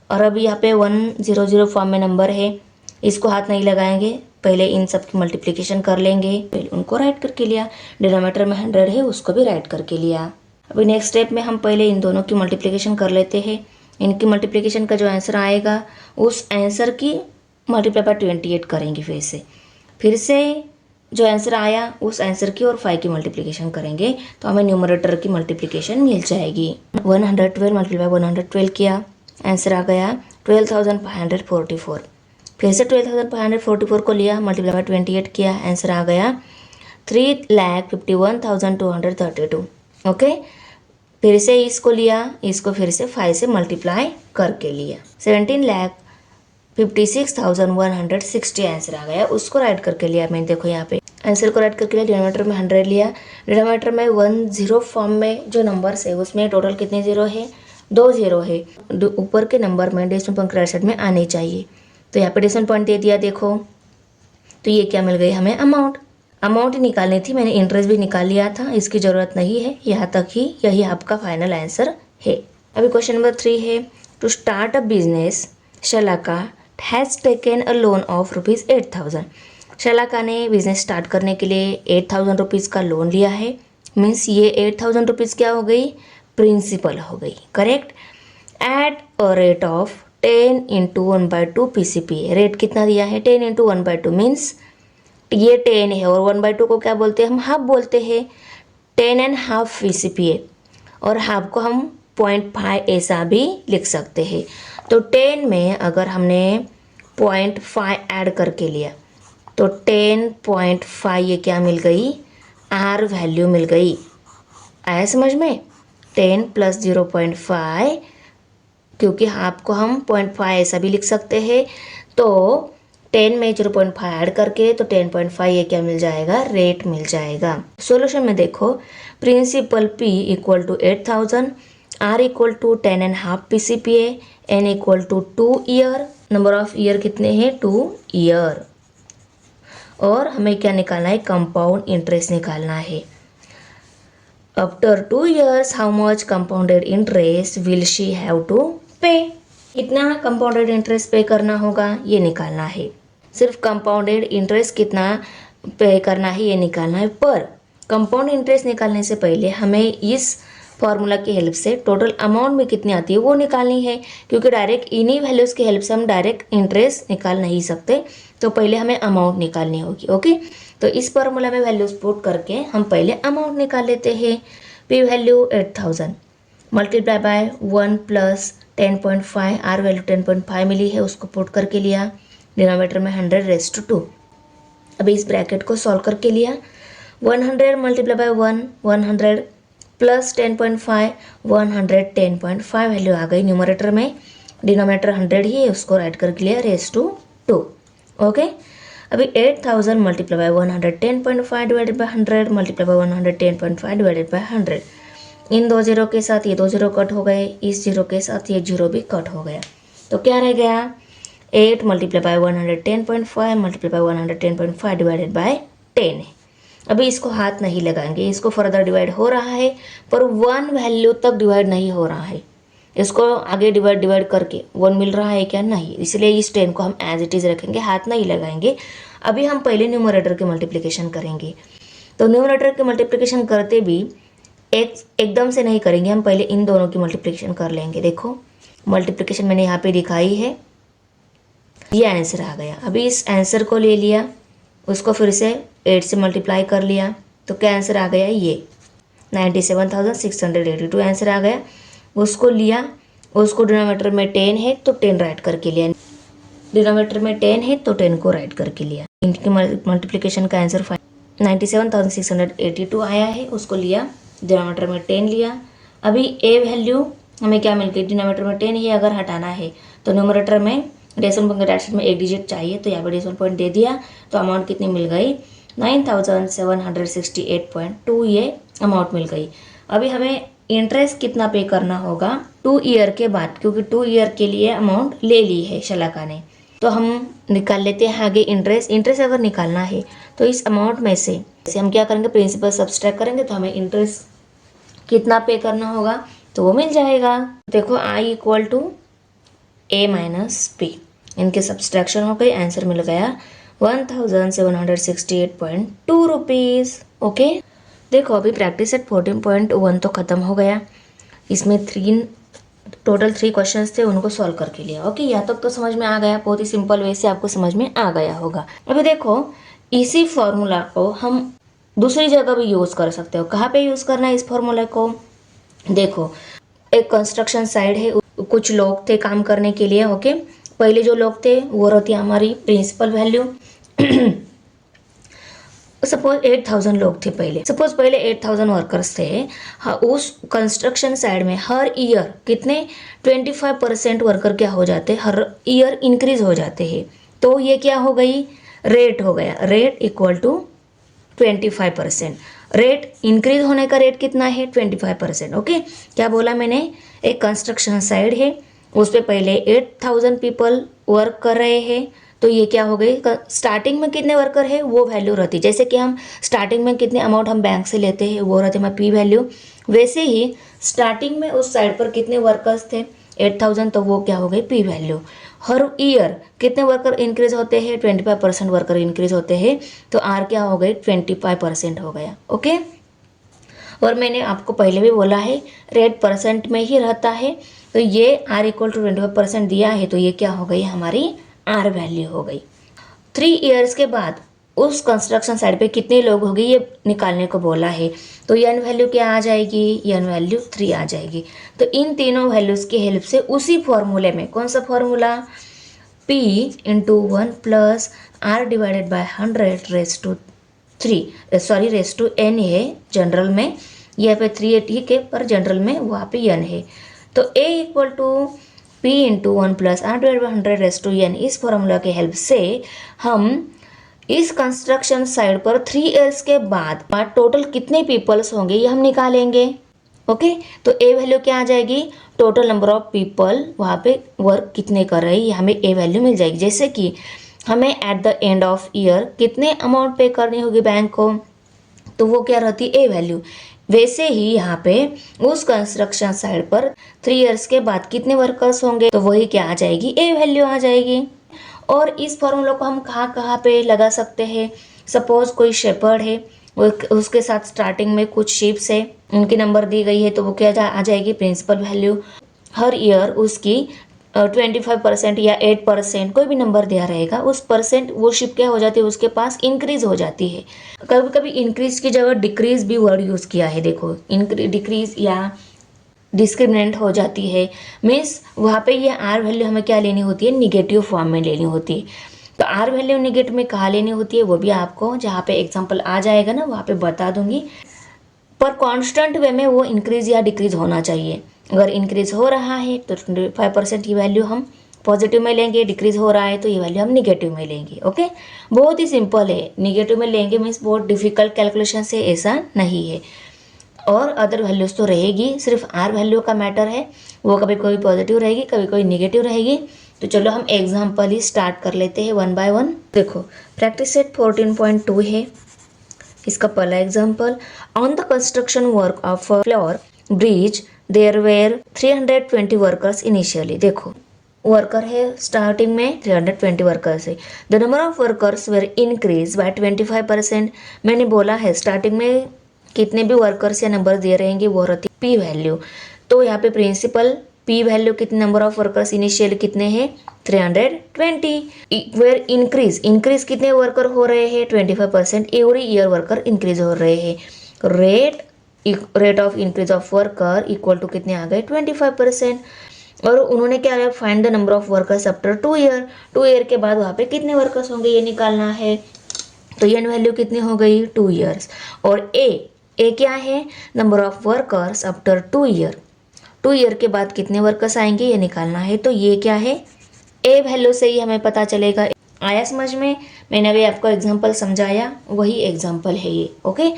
और अब यहाँ पे 100 फॉर्म में नंबर है, इसको हाथ नहीं लगाएंगे, पहले इन सब की मल्टीप्लिकेशन कर लेंगे, पहले उनको राइट करके लिया, डिनोमिनेटर में 100 है उसको भी राइट करके लिया। अभी नेक्स्ट स्टेप में हम पहले इन दोनों की मल्टीप्लिकेशन कर लेते हैं, इनकी मल्टीप्लिकेशन का जो आंसर आएगा उस आंसर की मल्टीप्लाई बाय 28 करेंगे, फिर से जो आंसर आया उस आंसर की और 5 की मल्टीप्लिकेशन करेंगे तो हमें न्यूमरेटर की मल्टीप्लिकेशन मिल जाएगी। 112 मल्टीप्लाई बाय 112 किया, आंसर आ गया 12,544, फिर से 12,544 को लिया मल्टीप्लाई बाय 28 किया, आंसर आ गया 3,51,232। ओके, फिर से इसको लिया, इसको फिर से 5 से मल्टीप्लाई करके लिया, 17,56,160 आंसर आ गया, उसको राइट करके लिया मैंने। देखो यहाँ पे आंसर को राइट करके लिया, डिनोमिनेटर में 100 लिया, डिनोमिनेटर में 10 फॉर्म में जो नंबर्स है उसमें टोटल कितने जीरो है 2 जीरो है, ऊपर के नंबर में डेसिमल पॉइंट राइट साइड में आने चाहिए, तो यहाँ पे डेसिमल पॉइंट दे दिया। देखो तो ये क्या मिल गई हमें अमाउंट निकालनी थी, मैंने इंटरेस्ट भी निकाल लिया था, इसकी ज़रूरत नहीं है, यहाँ तक ही, यही आपका फाइनल आंसर है। अभी क्वेश्चन नंबर 3 है, to start a business Shalaka has taken a loan of ₹8,000। Shalaka ने बिजनेस स्टार्ट करने के लिए 8,000 रुपीज़ का लोन लिया है, मीन्स ये 8,000 रुपीज़ क्या हो गई प्रिंसिपल हो गई, correct. At a rate of 10 into 1/2 PCP, rate कितना दिया है 10 इंटू 1/2 मीन्स ये 10 है और 1/2 को क्या बोलते हैं हम हाफ बोलते हैं, 10.5 PCP, और हाफ को हम 0.5 ऐसा भी लिख सकते हैं। तो 10 में अगर हमने 0.5 ऐड करके लिया तो 10.5 ये क्या मिल गई आर वैल्यू मिल गई, आया समझ में, 10 प्लस 0.5, क्योंकि हाफ को हम 0.5 ऐसा भी लिख सकते हैं, तो 10 में 0.5 ऐड करके तो 10.5 ये क्या मिल जाएगा रेट मिल जाएगा। सॉल्यूशन में देखो principal P equal to 8,000, R equal to 10.5 PCPA, N equal to 2 year, number of year कितने हैं 2 ईयर, और हमें क्या निकालना है कंपाउंड इंटरेस्ट निकालना है। After 2 years how much compounded interest will she have to pay, कितना कंपाउंडेड इंटरेस्ट पे करना होगा ये निकालना है। सिर्फ कंपाउंडेड इंटरेस्ट कितना पे करना है, ये निकालना है। पर कंपाउंड इंटरेस्ट निकालने से पहले हमें इस फॉर्मूला की हेल्प से टोटल अमाउंट में कितनी आती है वो निकालनी है, क्योंकि डायरेक्ट इन्हीं वैल्यूज़ की हेल्प से हम डायरेक्ट इंटरेस्ट निकाल नहीं सकते। तो पहले हमें अमाउंट निकालनी होगी। ओके, तो इस फॉर्मूला में वैल्यूज पुट करके हम पहले अमाउंट निकाल लेते हैं। P value 8000 multiply by 1 plus 10.5, R value 10.5 मिली है, उसको पुट करके लिया। डिनोमिनेटर में 100 × 2। अभी इस ब्रैकेट को सॉल्व करके लिया। 100 मल्टीप्लाई बाय 100 प्लस 10.5, 110.5 वैल्यू आ गई न्यूमरेटर में। डिनोमिनेटर 100 ही है, उसको राइट करके लिया /2। ओके, अभी 8000 multiply bye 110.5 divided by 100 multiply by 110.5 divided by 100। In 2 zero के साथ ये 2 जीरो कट हो गए, इस जीरो के साथ ये जीरो भी कट हो गया। तो क्या रह गया? 8 multiply by 110.5 multiply by 110.5 divided by 10 है। अभी इसको हाथ नहीं लगाएंगे, इसको फर्दर डिवाइड हो रहा है पर 1 वैल्यू तक डिवाइड नहीं हो रहा है। इसको आगे डिवाइड करके 1 मिल रहा है क्या? नहीं, इसलिए इस 10 को हम एज इट इज़ रखेंगे, हाथ नहीं लगाएंगे। अभी हम पहले न्यूमरेटर के मल्टीप्लिकेशन करेंगे। तो न्यूमरेटर के मल्टीप्लिकेशन करते भी एकदम से नहीं करेंगे, हम पहले इन दोनों की मल्टीप्लिकेशन कर लेंगे। देखो मल्टीप्लिकेशन मैंने यहाँ पे दिखाई है, ये आंसर आ गया। अभी इस आंसर को ले लिया, उसको फिर से 8 से मल्टीप्लाई कर लिया, तो क्या आंसर आ गया? ये 97,682 आंसर आ गया। उसको लिया, उसको डिनोमिनेटर में 10 है तो 10 राइट करके लिया, डिनोमिनेटर में 10 है तो 10 को राइट करके लिया। इनके मल्टीप्लिकेशन का आंसर 97,682 आया है। उसको लिया, डिनोमिनेटर में 10 लिया। अभी ए वैल्यू हमें क्या मिल गई? डिनोमिनेटर में 10 ही अगर हटाना है तो न्यूमरेटर में डेसिमल पॉइंट में एक डिजिट चाहिए, तो यहाँ पे डेसिमल पॉइंट दे दिया। तो अमाउंट कितनी मिल गई? 9768.2 ये अमाउंट मिल गई। अभी हमें इंटरेस्ट कितना पे करना होगा 2 ईयर के बाद, क्योंकि 2 ईयर के लिए अमाउंट ले ली है शलाका ने। तो हम निकाल लेते हैं आगे इंटरेस्ट अगर निकालना है तो इस अमाउंट में से हम क्या करेंगे? प्रिंसिपल सब्सट्रैक्ट करेंगे, तो हमें इंटरेस्ट कितना पे करना होगा तो वो मिल जाएगा। देखो I = A - P, इनके सब्सट्रैक्शन हो गई, आंसर मिल गया 1768.2 रुपीज़। ओके, देखो अभी प्रैक्टिस सेट 14.1 तो ख़त्म हो गया। इसमें टोटल 3 क्वेश्चंस थे, उनको सॉल्व करके लिया। ओके, यहाँ तक तो समझ में आ गया, बहुत ही सिंपल वे से आपको समझ में आ गया होगा। अभी देखो इसी फॉर्मूला को हम दूसरी जगह भी यूज़ कर सकते हो। कहाँ पे यूज़ करना है इस फॉर्मूला को? देखो एक कंस्ट्रक्शन साइड है, कुछ लोग थे काम करने के लिए। ओके, पहले जो लोग थे वो रहती हमारी प्रिंसिपल वैल्यू। सपोज 8000 लोग थे पहले, 8000 वर्कर्स थे। हाँ, उस कंस्ट्रक्शन साइड में हर ईयर कितने 25% वर्कर क्या हो जाते, हर ईयर इंक्रीज हो जाते हैं। तो ये क्या हो गई? रेट हो गया, रेट = 25%। रेट इंक्रीज होने का रेट कितना है? 25%। ओके, क्या बोला मैंने? एक कंस्ट्रक्शन साइड है, उस पर पहले 8000 पीपल वर्क कर रहे हैं, तो ये क्या हो गई? स्टार्टिंग में कितने वर्कर है वो वैल्यू रहती, जैसे कि हम स्टार्टिंग में कितने अमाउंट हम बैंक से लेते हैं वो रहते हमारे पी वैल्यू। वैसे ही स्टार्टिंग में उस साइड पर कितने वर्कर्स थे 8000, तो वो क्या हो गई? P value. हर ईयर कितने वर्कर इंक्रीज होते हैं? 25% वर्कर इंक्रीज होते हैं, तो आर क्या हो गई? 25% हो गया। ओके, और मैंने आपको पहले भी बोला है रेट परसेंट में ही रहता है, तो ये R = 25% दिया है, तो ये क्या हो गई? हमारी आर वैल्यू हो गई। 3 ईयर्स के बाद उस कंस्ट्रक्शन साइड पे कितने लोग होंगे ये निकालने को बोला है, तो n वैल्यू क्या आ जाएगी? n वैल्यू 3 आ जाएगी। तो इन तीनों वैल्यूज़ की हेल्प से उसी फॉर्मूले में, कौन सा फॉर्मूला? P × 1 + R / 100 × n है जनरल में, यहाँ पे 3 है ठीक है, पर जनरल में वहाँ पे n है। तो A = P × 1 + R / 100 n, इस फॉर्मूला के हेल्प से हम इस कंस्ट्रक्शन साइड पर 3 ईयर्स के बाद टोटल कितने पीपल्स होंगे ये हम निकालेंगे। ओके, तो ए वैल्यू क्या आ जाएगी? टोटल नंबर ऑफ पीपल वहाँ पे वर्क कितने कर रहे हैं, ये हमें ए वैल्यू मिल जाएगी। जैसे कि हमें at the end of year कितने अमाउंट पे करनी होगी बैंक को, तो वो क्या रहती? ए वैल्यू। वैसे ही यहाँ पे उस कंस्ट्रक्शन साइड पर 3 ईयर्स के बाद कितने वर्कर्स होंगे, तो वही क्या आ जाएगी? ए वैल्यू आ जाएगी। और इस फॉर्मूला को हम कहाँ पे लगा सकते हैं? सपोज कोई शेपर्ड है, उसके साथ स्टार्टिंग में कुछ शिप्स है, उनकी नंबर दी गई है, तो वो क्या आ जाएगी प्रिंसिपल वैल्यू। हर ईयर उसकी 25% या 8% कोई भी नंबर दिया रहेगा, उस परसेंट वो शिप क्या हो जाती है उसके पास इंक्रीज हो जाती है। कभी कभी इंक्रीज की जगह डिक्रीज भी वर्ड यूज़ किया है, देखो डिक्रीज या डिस्क्रिमिनेंट हो जाती है, मीन्स वहाँ पे ये आर वैल्यू हमें क्या लेनी होती है, निगेटिव फॉर्म में लेनी होती है। तो आर वैल्यू निगेटिव में कहाँ लेनी होती है वो भी आपको जहाँ पे एग्जाम्पल आ जाएगा ना वहाँ पे बता दूंगी, पर कांस्टेंट वे में वो इंक्रीज या डिक्रीज होना चाहिए। अगर इंक्रीज हो रहा है तो 25% की वैल्यू हम पॉजिटिव में लेंगे, डिक्रीज हो रहा है तो ये वैल्यू हम निगेटिव में लेंगे। ओके, बहुत ही सिंपल है, निगेटिव में लेंगे मीन्स बहुत डिफिकल्ट कैलकुलेशन से ऐसा नहीं है। और अदर वैल्यूज़ तो रहेगी, सिर्फ आर वैल्यू का मैटर है, वो कभी कोई पॉजिटिव रहेगी कभी कोई निगेटिव रहेगी। तो चलो हम एग्जाम्पल ही स्टार्ट कर लेते हैं वन बाय वन। देखो प्रैक्टिस सेट 14.2 है, इसका पहला example, on the construction work of floor bridge there were 320 workers initially. देखो वर्कर है स्टार्टिंग में 320 वर्कर्स है, the number of workers were increase by 25%। मैंने बोला है स्टार्टिंग में कितने भी वर्कर्स या नंबर दे रहेंगे वो रहती पी वैल्यू। तो यहाँ पे प्रिंसिपल पी वैल्यू कितने नंबर ऑफ वर्कर्स इनिशियल कितने हैं 320। वेयर इंक्रीज कितने वर्कर हो रहे हैं 25%, एवरी ईयर वर्कर इंक्रीज हो रहे हैं। Rate of increase of worker equal to कितने आ गए 25%। और उन्होंने क्या किया, find the number of workers after 2 year. 2 year के बाद वहाँ पे कितने वर्कर्स होंगे ये निकालना है। तो एन वैल्यू कितनी हो गई 2 ईयर्स। और ए क्या है, number of workers after 2 year. 2 year के बाद कितने वर्कर्स आएंगे ये निकालना है। तो ये क्या है, ए वैल्यू से ही हमें पता चलेगा। आया समझ में, मैंने अभी आपको एग्जांपल समझाया वही एग्जांपल है ये। ओके,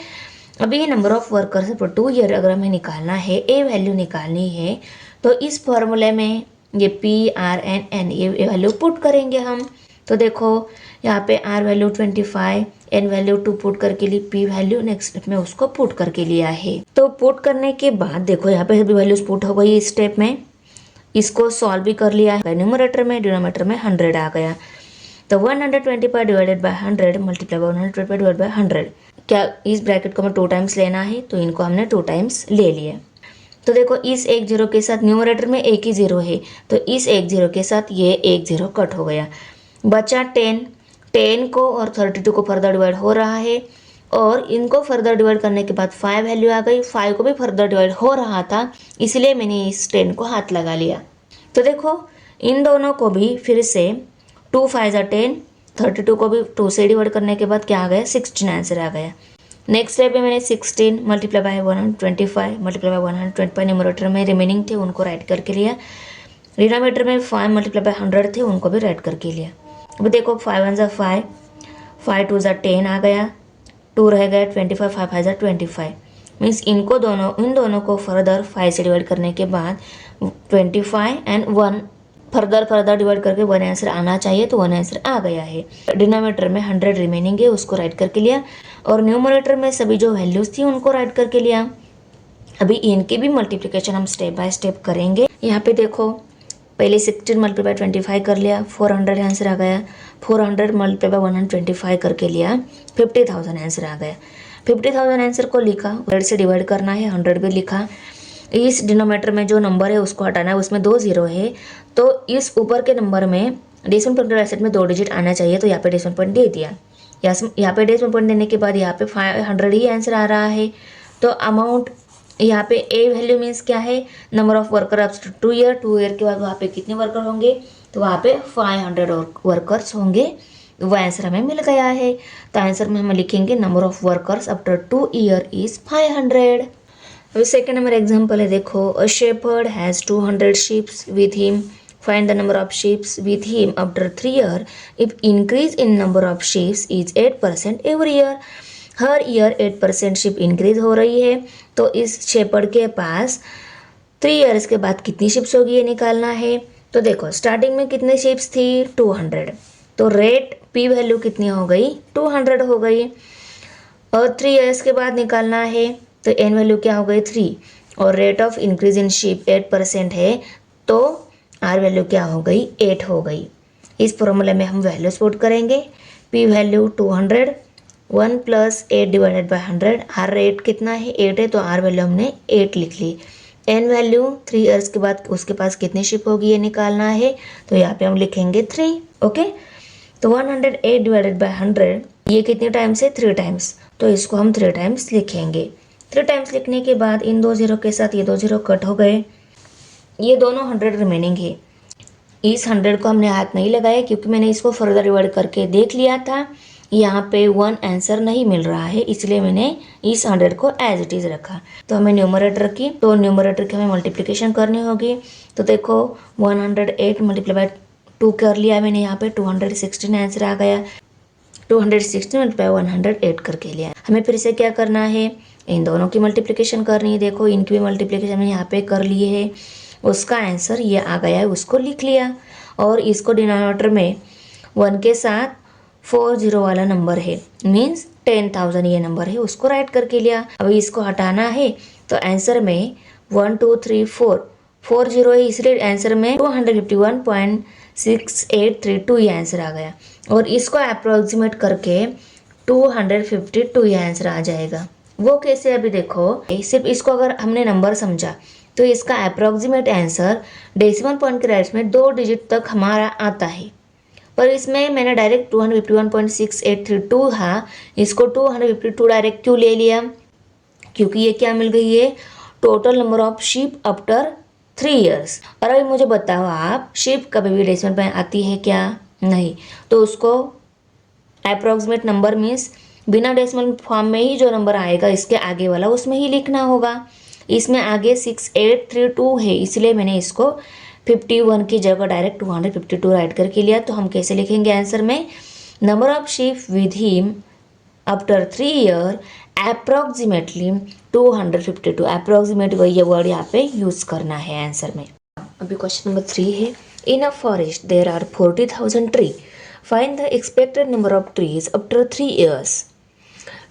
अभी ये नंबर ऑफ वर्कर्स पर 2 ईयर अगर हमें निकालना है, ए वैल्यू निकालनी है, तो इस फॉर्मूले में ये पी आर एन एन ये वैल्यू पुट करेंगे हम। तो देखो यहाँ पे R value 25, N value 2 put करके ली, पी वैल्यू नेक्स्ट स्टेप में उसको पुट करके लिया है। तो पुट करने के बाद देखो यहाँ पे सभी वैल्यूज पुट हो गई इस स्टेप में, इसको सॉल्व भी कर लिया है। न्यूमरेटर में डिनोमिनेटर में 100 आ गया, तो 125 divided by 100 multiply by 125 divide by 100। क्या इस ब्रैकेट को हमें 2 टाइम्स लेना है, तो इनको हमने 2 टाइम्स ले लिया। तो देखो इस एक जीरो के साथ न्यूमरेटर में एक ही जीरो है, तो इस एक जीरो के साथ ये एक जीरो कट हो गया, बचा 10 को और 32 को फर्दर डिवाइड हो रहा है, और इनको फर्दर डिवाइड करने के बाद 5 वैल्यू आ गई, 5 को भी फर्दर डिवाइड हो रहा था इसलिए मैंने इस 10 को हाथ लगा लिया। तो देखो इन दोनों को भी फिर से 2 5 10, 32 को भी 2 से डिवाइड करने के बाद क्या आ गया 16 आंसर आ गया। नेक्स्ट स्टेप में मैंने 16 multiply by 125 multiply by 125 numerator में रिमेनिंग थे उनको राइट करके लिया, डिनोमिनेटर में 5 मल्टीप्लाई बाय 100 थे उनको भी राइट करके लिया। अब देखो 5 1 ज़ा 5, 5 2 ज़ा 10 आ गया, 2 रह गया 25, 5 5 ज़ा 25। मीन्स इन दोनों को फर्दर 5 से डिवाइड करने के बाद 25 एंड 1 फर्दर डिवाइड करके 1 आंसर आना चाहिए, तो 1 आंसर आ गया है। डिनोमिनेटर में 100 रिमेनिंग है उसको राइट करके लिया, और न्यूमरेटर में सभी जो वैल्यूज़ थी उनको राइट करके लिया। अभी इनकी भी मल्टीप्लिकेशन हम स्टेप बाय स्टेप करेंगे। यहाँ पे देखो पहले 16 मल्टीप्लाई 25 कर लिया, 400 आंसर आ गया, 400 मल्टीप्लाई बाय 125 करके लिया, 50,000 आंसर आ गया। 50,000 आंसर को लिखा, 100 से डिवाइड करना है, 100 भी लिखा। इस डिनोमिनेटर में जो नंबर है उसको हटाना है, उसमें 2 जीरो है, तो इस ऊपर के नंबर में डेसिमल पॉइंट रेसिप्ट में 2 डिजिट आना चाहिए, तो यहाँ पे डेसिमल पॉइंट दे दिया। यहाँ पे डेसिमल पॉइंट देने के बाद यहाँ पे 500 ही आंसर आ रहा है। तो अमाउंट यहाँ पे ए वैल्यू मीन्स क्या है, number of worker after 2 year, 2 year के बाद वहाँ पे कितने वर्कर होंगे, तो वहाँ पे 500 वर्कर्स होंगे, वो आंसर हमें मिल गया है। तो आंसर में हम लिखेंगे number of workers after 2 year is 500। अभी सेकेंड नंबर एग्जाम्पल है, देखो a shepherd has 200 sheeps with him, find the number of sheeps with him after 3 year if increase in number of sheeps is 8% every year. हर year 8% sheep increase हो रही है, तो इस shepherd के पास 3 years के बाद कितनी शिप्स होगी ये निकालना है। तो देखो स्टार्टिंग में कितने शिप्स थी 200, तो रेट पी वैल्यू कितनी हो गई 200 हो गई, और 3 ईयर्स के बाद निकालना है, तो एन वैल्यू क्या हो गई 3, और rate of increase in ship 8% है, तो आर वैल्यू क्या हो गई 8 हो गई। इस फॉर्मूले में हम वैल्यूज पुट करेंगे, P value 200, 1 plus 8 divided by 100। R rate कितना है? 8 है, तो आर वैल्यू हमने 8 लिख ली। एन वैल्यू 3 ईयर्स के बाद उसके पास कितनी शिप होगी ये निकालना है, तो यहाँ पे हम लिखेंगे 3। ओके, तो 108 डिवाइडेड बाय 100 ये कितने टाइम्स है? 3 टाइम्स, तो इसको हम 3 टाइम्स लिखेंगे। 3 टाइम्स लिखने के बाद इन 2 जीरो के साथ ये 2 जीरो कट हो गए, ये दोनों 100 रिमेनिंग है। इस 100 को हमने हाथ नहीं लगाया क्योंकि मैंने इसको फर्दर डिवाइड करके देख लिया था, यहाँ पे 1 आंसर नहीं मिल रहा है, इसलिए मैंने इस 100 को एज इट इज़ रखा। तो हमें न्यूमरेटर की, तो न्यूमरेटर की हमें मल्टीप्लिकेशन करनी होगी। तो देखो 108 मल्टीप्लाई बाय 2 कर लिया मैंने, यहाँ पे 216 आंसर आ गया। 216 मल्टीप्लाई 108 करके लिया। हमें फिर से क्या करना है? इन दोनों की मल्टीप्लिकेशन करनी है। देखो इनकी भी मल्टीप्लिकेशन हमने यहाँ पे कर लिए है, उसका आंसर ये आ गया है, उसको लिख लिया। और इसको डिनोमिनेटर में 1 के साथ 40 वाला नंबर है, मीन्स 10,000 ये नंबर है, उसको राइट करके लिया। अभी इसको हटाना है, तो आंसर में 1 2 3 4 40 है, इसलिए आंसर में 251.6832 ये आंसर आ गया। और इसको अप्रोक्सीमेट करके 252 ये आंसर आ जाएगा। वो कैसे? अभी देखो, सिर्फ इसको अगर हमने नंबर समझा तो इसका अप्रोक्सीमेट आंसर डेसिमल पॉइंट के राइट्स में 2 डिजिट तक हमारा आता है, पर इसमें मैंने डायरेक्ट 251.6832 था, इसको 252 डायरेक्ट क्यों ले लिया? क्योंकि ये क्या मिल गई है? Total number of sheep after 3 years. और अभी मुझे बताओ आप, शीप कभी भी डेसिमल में आती है क्या? नहीं। तो उसको अप्रोक्सीमेट नंबर मीन्स बिना डेसिमल फॉर्म में ही जो नंबर आएगा इसके आगे वाला उसमें ही लिखना होगा। इसमें आगे 6832 है, इसलिए मैंने इसको 51 की जगह डायरेक्ट 252 राइट करके लिया। तो हम कैसे लिखेंगे आंसर में? Number of sheep with him after 3 year approximately 252। Approximate वही वर्ड यहाँ पे यूज करना है आंसर में। अभी क्वेश्चन नंबर 3 है, in a forest there are 40,000 tree, find the expected number of trees after 3 years.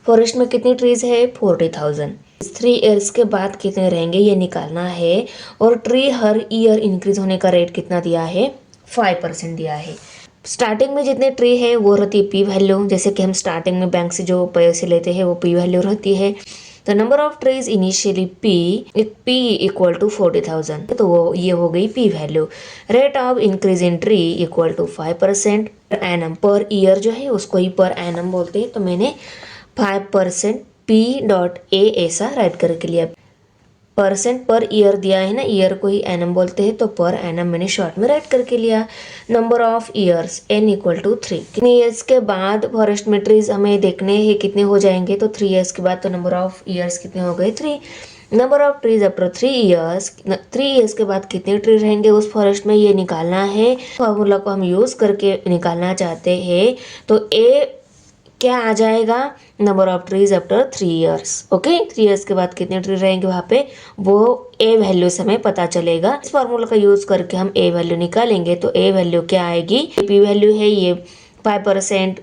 Forest में कितनी ट्रीज है? 40,000। 3 ईयर्स के बाद कितने रहेंगे ये निकालना है। और ट्री हर ईयर इंक्रीज होने का रेट कितना दिया है? 5% दिया है। स्टार्टिंग में जितने ट्री है वो रहती है पी वैल्यू, जैसे कि हम स्टार्टिंग में बैंक से जो पैसे लेते हैं वो पी वैल्यू रहती है। तो number of trees initially P equal to 40,000, तो वो ये हो गई P value. Rate of increase in tree equal to 5% annum. Per year जो है उसको ही पर एनम बोलते हैं, तो मैंने 5% P.A ऐसा राइट करके लिया। परसेंट पर ईयर दिया है ना, ईयर को ही एनम बोलते हैं, तो पर एनम मैंने शॉर्ट में राइट करके लिया। Number of years n equal to 3। कितने ईयर्स के बाद फॉरेस्ट में ट्रीज हमें देखने हैं कितने हो जाएंगे? तो 3 ईयर्स के बाद, तो नंबर ऑफ ईयर्स कितने हो गए? 3। Number of trees after 3 years, 3 years के बाद कितने ट्री रहेंगे उस फॉरेस्ट में ये निकालना है। फॉर्मूला को हम यूज करके निकालना चाहते हैं, तो ए क्या आ जाएगा? Number of trees after 3 years. Okay, 3 years के बाद कितने ट्री रहेंगे वहाँ पे, वो ए वैल्यू से हमें पता चलेगा। इस फॉर्मूला का यूज करके हम ए वैल्यू निकालेंगे, तो ए वैल्यू क्या आएगी? पी वैल्यू है, ये 5%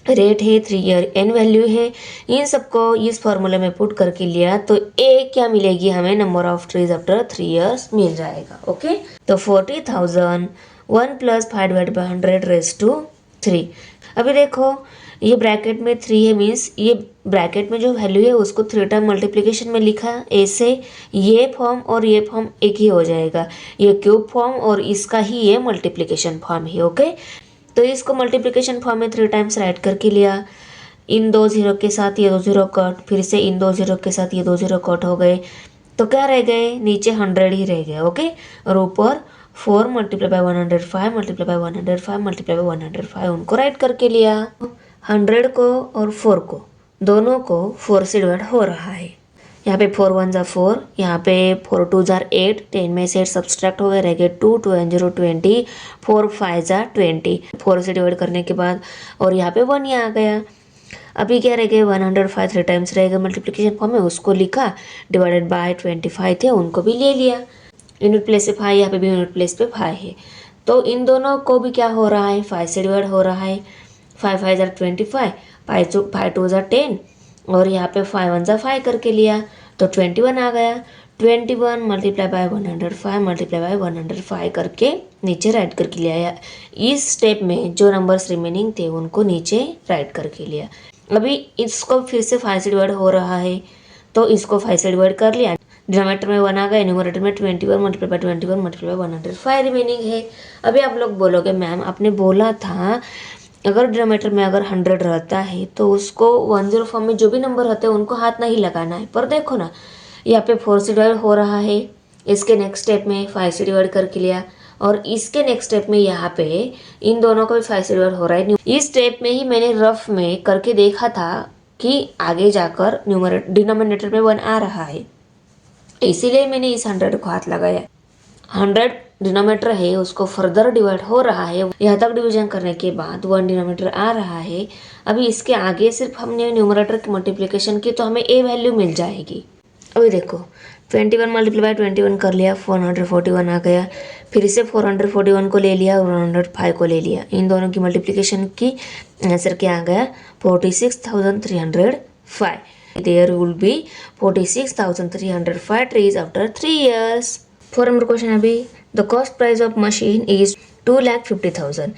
रेट है, 3 ईयर एन वैल्यू है। इन सबको इस फॉर्मूले में पुट करके लिया, तो ए क्या मिलेगी हमें? Number of trees after 3 years मिल जाएगा। ओके, तो 40,000 1 plus 5 divide by 100 raise to 3। अभी देखो ये ब्रैकेट में 3 है, मीन्स ये ब्रैकेट में जो वैल्यू है उसको 3 टाइम मल्टीप्लिकेशन में लिखा, ऐसे ये फॉर्म और ये फॉर्म एक ही हो जाएगा, ये क्यूब फॉर्म और इसका ही ये मल्टीप्लिकेशन फॉर्म है। ओके, तो इसको मल्टीप्लिकेशन फॉर्म में 3 टाइम्स राइट करके लिया। इन 2 जीरो के साथ ये 2 जीरो कट, फिर से इन 2 जीरो के साथ ये 2 जीरो कट हो गए, तो क्या रह गए? नीचे 100 ही रह गए। ओके, और ऊपर 4 multiply by 105 multiply by 105 multiply by 105 उनको राइट करके लिया। 100 को और 4 को, दोनों को 4 से डिवाइड हो रहा है। यहाँ पे 4 1 जा 4, यहाँ पे 4 2 जा 8, 10 में से 8 सब्सट्रैक्ट हो गए, रह गए 2 2 0 20, 4 5 जा 20, 4 से डिवाइड करने के बाद, और यहाँ पे 1 यहाँ आ गया। अभी क्या रह गए? 105 3 टाइम्स रहेगा मल्टीप्लिकेशन फॉर्म में, उसको लिखा, डिवाइडेड बाय 25 थे उनको भी ले लिया। यूनिट प्लेस पे 5, यहाँ पे भी यूनिट प्लेस पे 5 है, तो इन दोनों को भी क्या हो रहा है? 5 से डिवाइड हो रहा है। 5 5 जा 25, 5 2 जा 10, और यहाँ पे 5 1 जा 5 करके लिया, तो 21 आ गया। 21 मल्टीप्लाई बाय 105 मल्टीप्लाई बाय 105 करके नीचे राइट करके लिया। इस स्टेप में जो नंबर्स रिमेनिंग थे उनको नीचे राइट करके लिया। अभी इसको फिर से 5 से डिवाइड हो रहा है, तो इसको 5 से डिवाइड कर लिया, डिनोमिनेटर में 1 आ गया, न्यूमरेटर में 21 multiply by 21 multiply by 105 remaining है। अभी आप लोग बोलोगे मैम आपने बोला था अगर डिनोमिनेटर में अगर 100 रहता है तो उसको 10 फॉर्म में जो भी नंबर रहते हैं उनको हाथ नहीं लगाना है, पर देखो ना यहाँ पे 4 से डिवाइड हो रहा है, इसके नेक्स्ट स्टेप में 5 से डिवाइड करके लिया, और इसके नेक्स्ट स्टेप में यहाँ पे इन दोनों को भी 5 से डिवाइड हो रहा है। इस स्टेप में ही मैंने रफ में करके देखा था कि आगे जाकर डिनोमिनेटर में 1 आ रहा है, इसीलिए मैंने इस 100 को हाथ लगाया। 100 डिनोमिनेटर है उसको फर्दर डिवाइड हो रहा है, यहाँ तक डिवीजन करने के बाद 1 डिनोमिनेटर आ रहा है। अभी इसके आगे सिर्फ हमने न्यूमरेटर की मल्टीप्लिकेशन की तो हमें ए वैल्यू मिल जाएगी। अभी देखो 21 मल्टीप्लाई बाय 21 कर लिया, 441 आ गया, फिर से 441 को ले लिया और 105 को ले लिया, इन दोनों की मल्टीप्लिकेशन की आंसर क्या आ गया 46,305। There will be 46,305 trees after 3 years. 4 number question अभी, the cost price of machine is 2,50,000.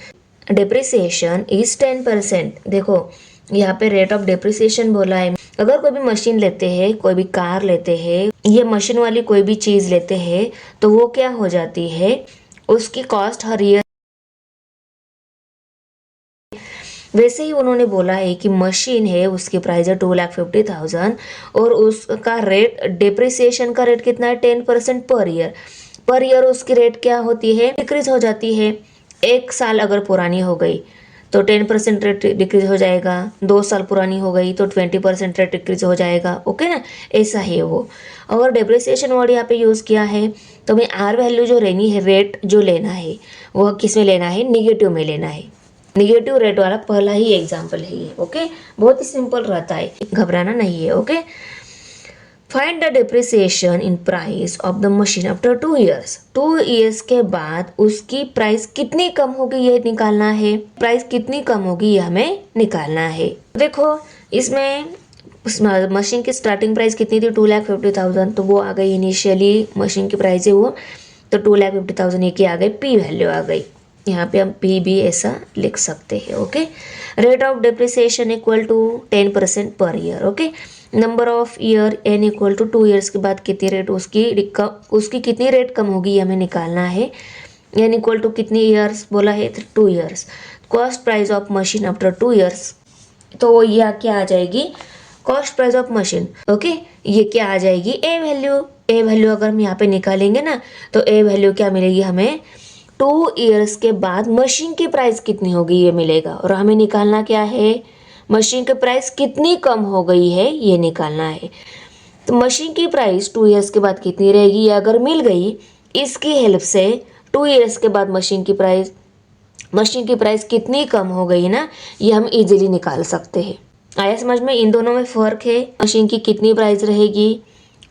Depreciation is 10%. देखो यहाँ पे रेट ऑफ डेप्रिसिएशन बोला है। अगर कोई भी मशीन लेते हैं, कोई भी कार लेते हैं, ये मशीन वाली कोई भी चीज़ लेते हैं तो वो क्या हो जाती है, उसकी कॉस्ट हर ईयर। वैसे ही उन्होंने बोला है कि मशीन है उसकी प्राइस है 2,50,000 और उसका रेट डेप्रिसिएशन का रेट कितना है 10% पर ईयर उसकी रेट क्या होती है डिक्रीज हो जाती है। 1 साल अगर पुरानी हो गई तो 10% रेट डिक्रीज हो जाएगा, 2 साल पुरानी हो गई तो 20% रेट डिक्रीज हो जाएगा। ओके ना, ऐसा है वो। अगर डेप्रिसिएशन वर्ड यहाँ पे यूज़ किया है तो हमें आर वैल्यू जो लेनी है, रेट जो लेना है वह किस में लेना है, निगेटिव में लेना है। निगेटिव रेट वाला पहला ही एग्जाम्पल है ये। ओके, बहुत ही सिंपल रहता है, घबराना नहीं है। Okay, find the depreciation in price of the machine after 2 years। 2 years के बाद उसकी प्राइस कितनी कम होगी ये निकालना है, प्राइस कितनी कम होगी ये हमें निकालना है। देखो इसमें मशीन की स्टार्टिंग प्राइस कितनी थी 2,50,000, तो वो आ गई इनिशियली मशीन की प्राइस है वो, तो 2,50,000 ये की आ गई, पी वैल्यू आ गई, यहाँ पे हम पी भी ऐसा लिख सकते हैं। Okay, rate of depreciation equal to 10% per year. Okay, number of year n equal to 2 years के बाद कितनी रेट उसकी कितनी रेट कम होगी ये हमें निकालना है। n इक्वल टू कितनी ईयर्स बोला है 2 years। Cost price of machine after 2 years, तो यह क्या आ जाएगी cost price of machine. Okay, ये क्या आ जाएगी ए वैल्यू अगर हम यहाँ पे निकालेंगे ना तो ए वैल्यू क्या मिलेगी हमें 2 years के बाद मशीन की प्राइस कितनी होगी ये मिलेगा, और हमें निकालना क्या है मशीन की प्राइस कितनी कम हो गई है ये निकालना है। तो मशीन की प्राइस 2 years के बाद कितनी रहेगी ये अगर मिल गई, इसकी हेल्प से 2 years के बाद मशीन की प्राइस कितनी कम हो गई ना ये हम इजीली निकाल सकते हैं। आया समझ में, इन दोनों में फ़र्क है, मशीन की कितनी प्राइस रहेगी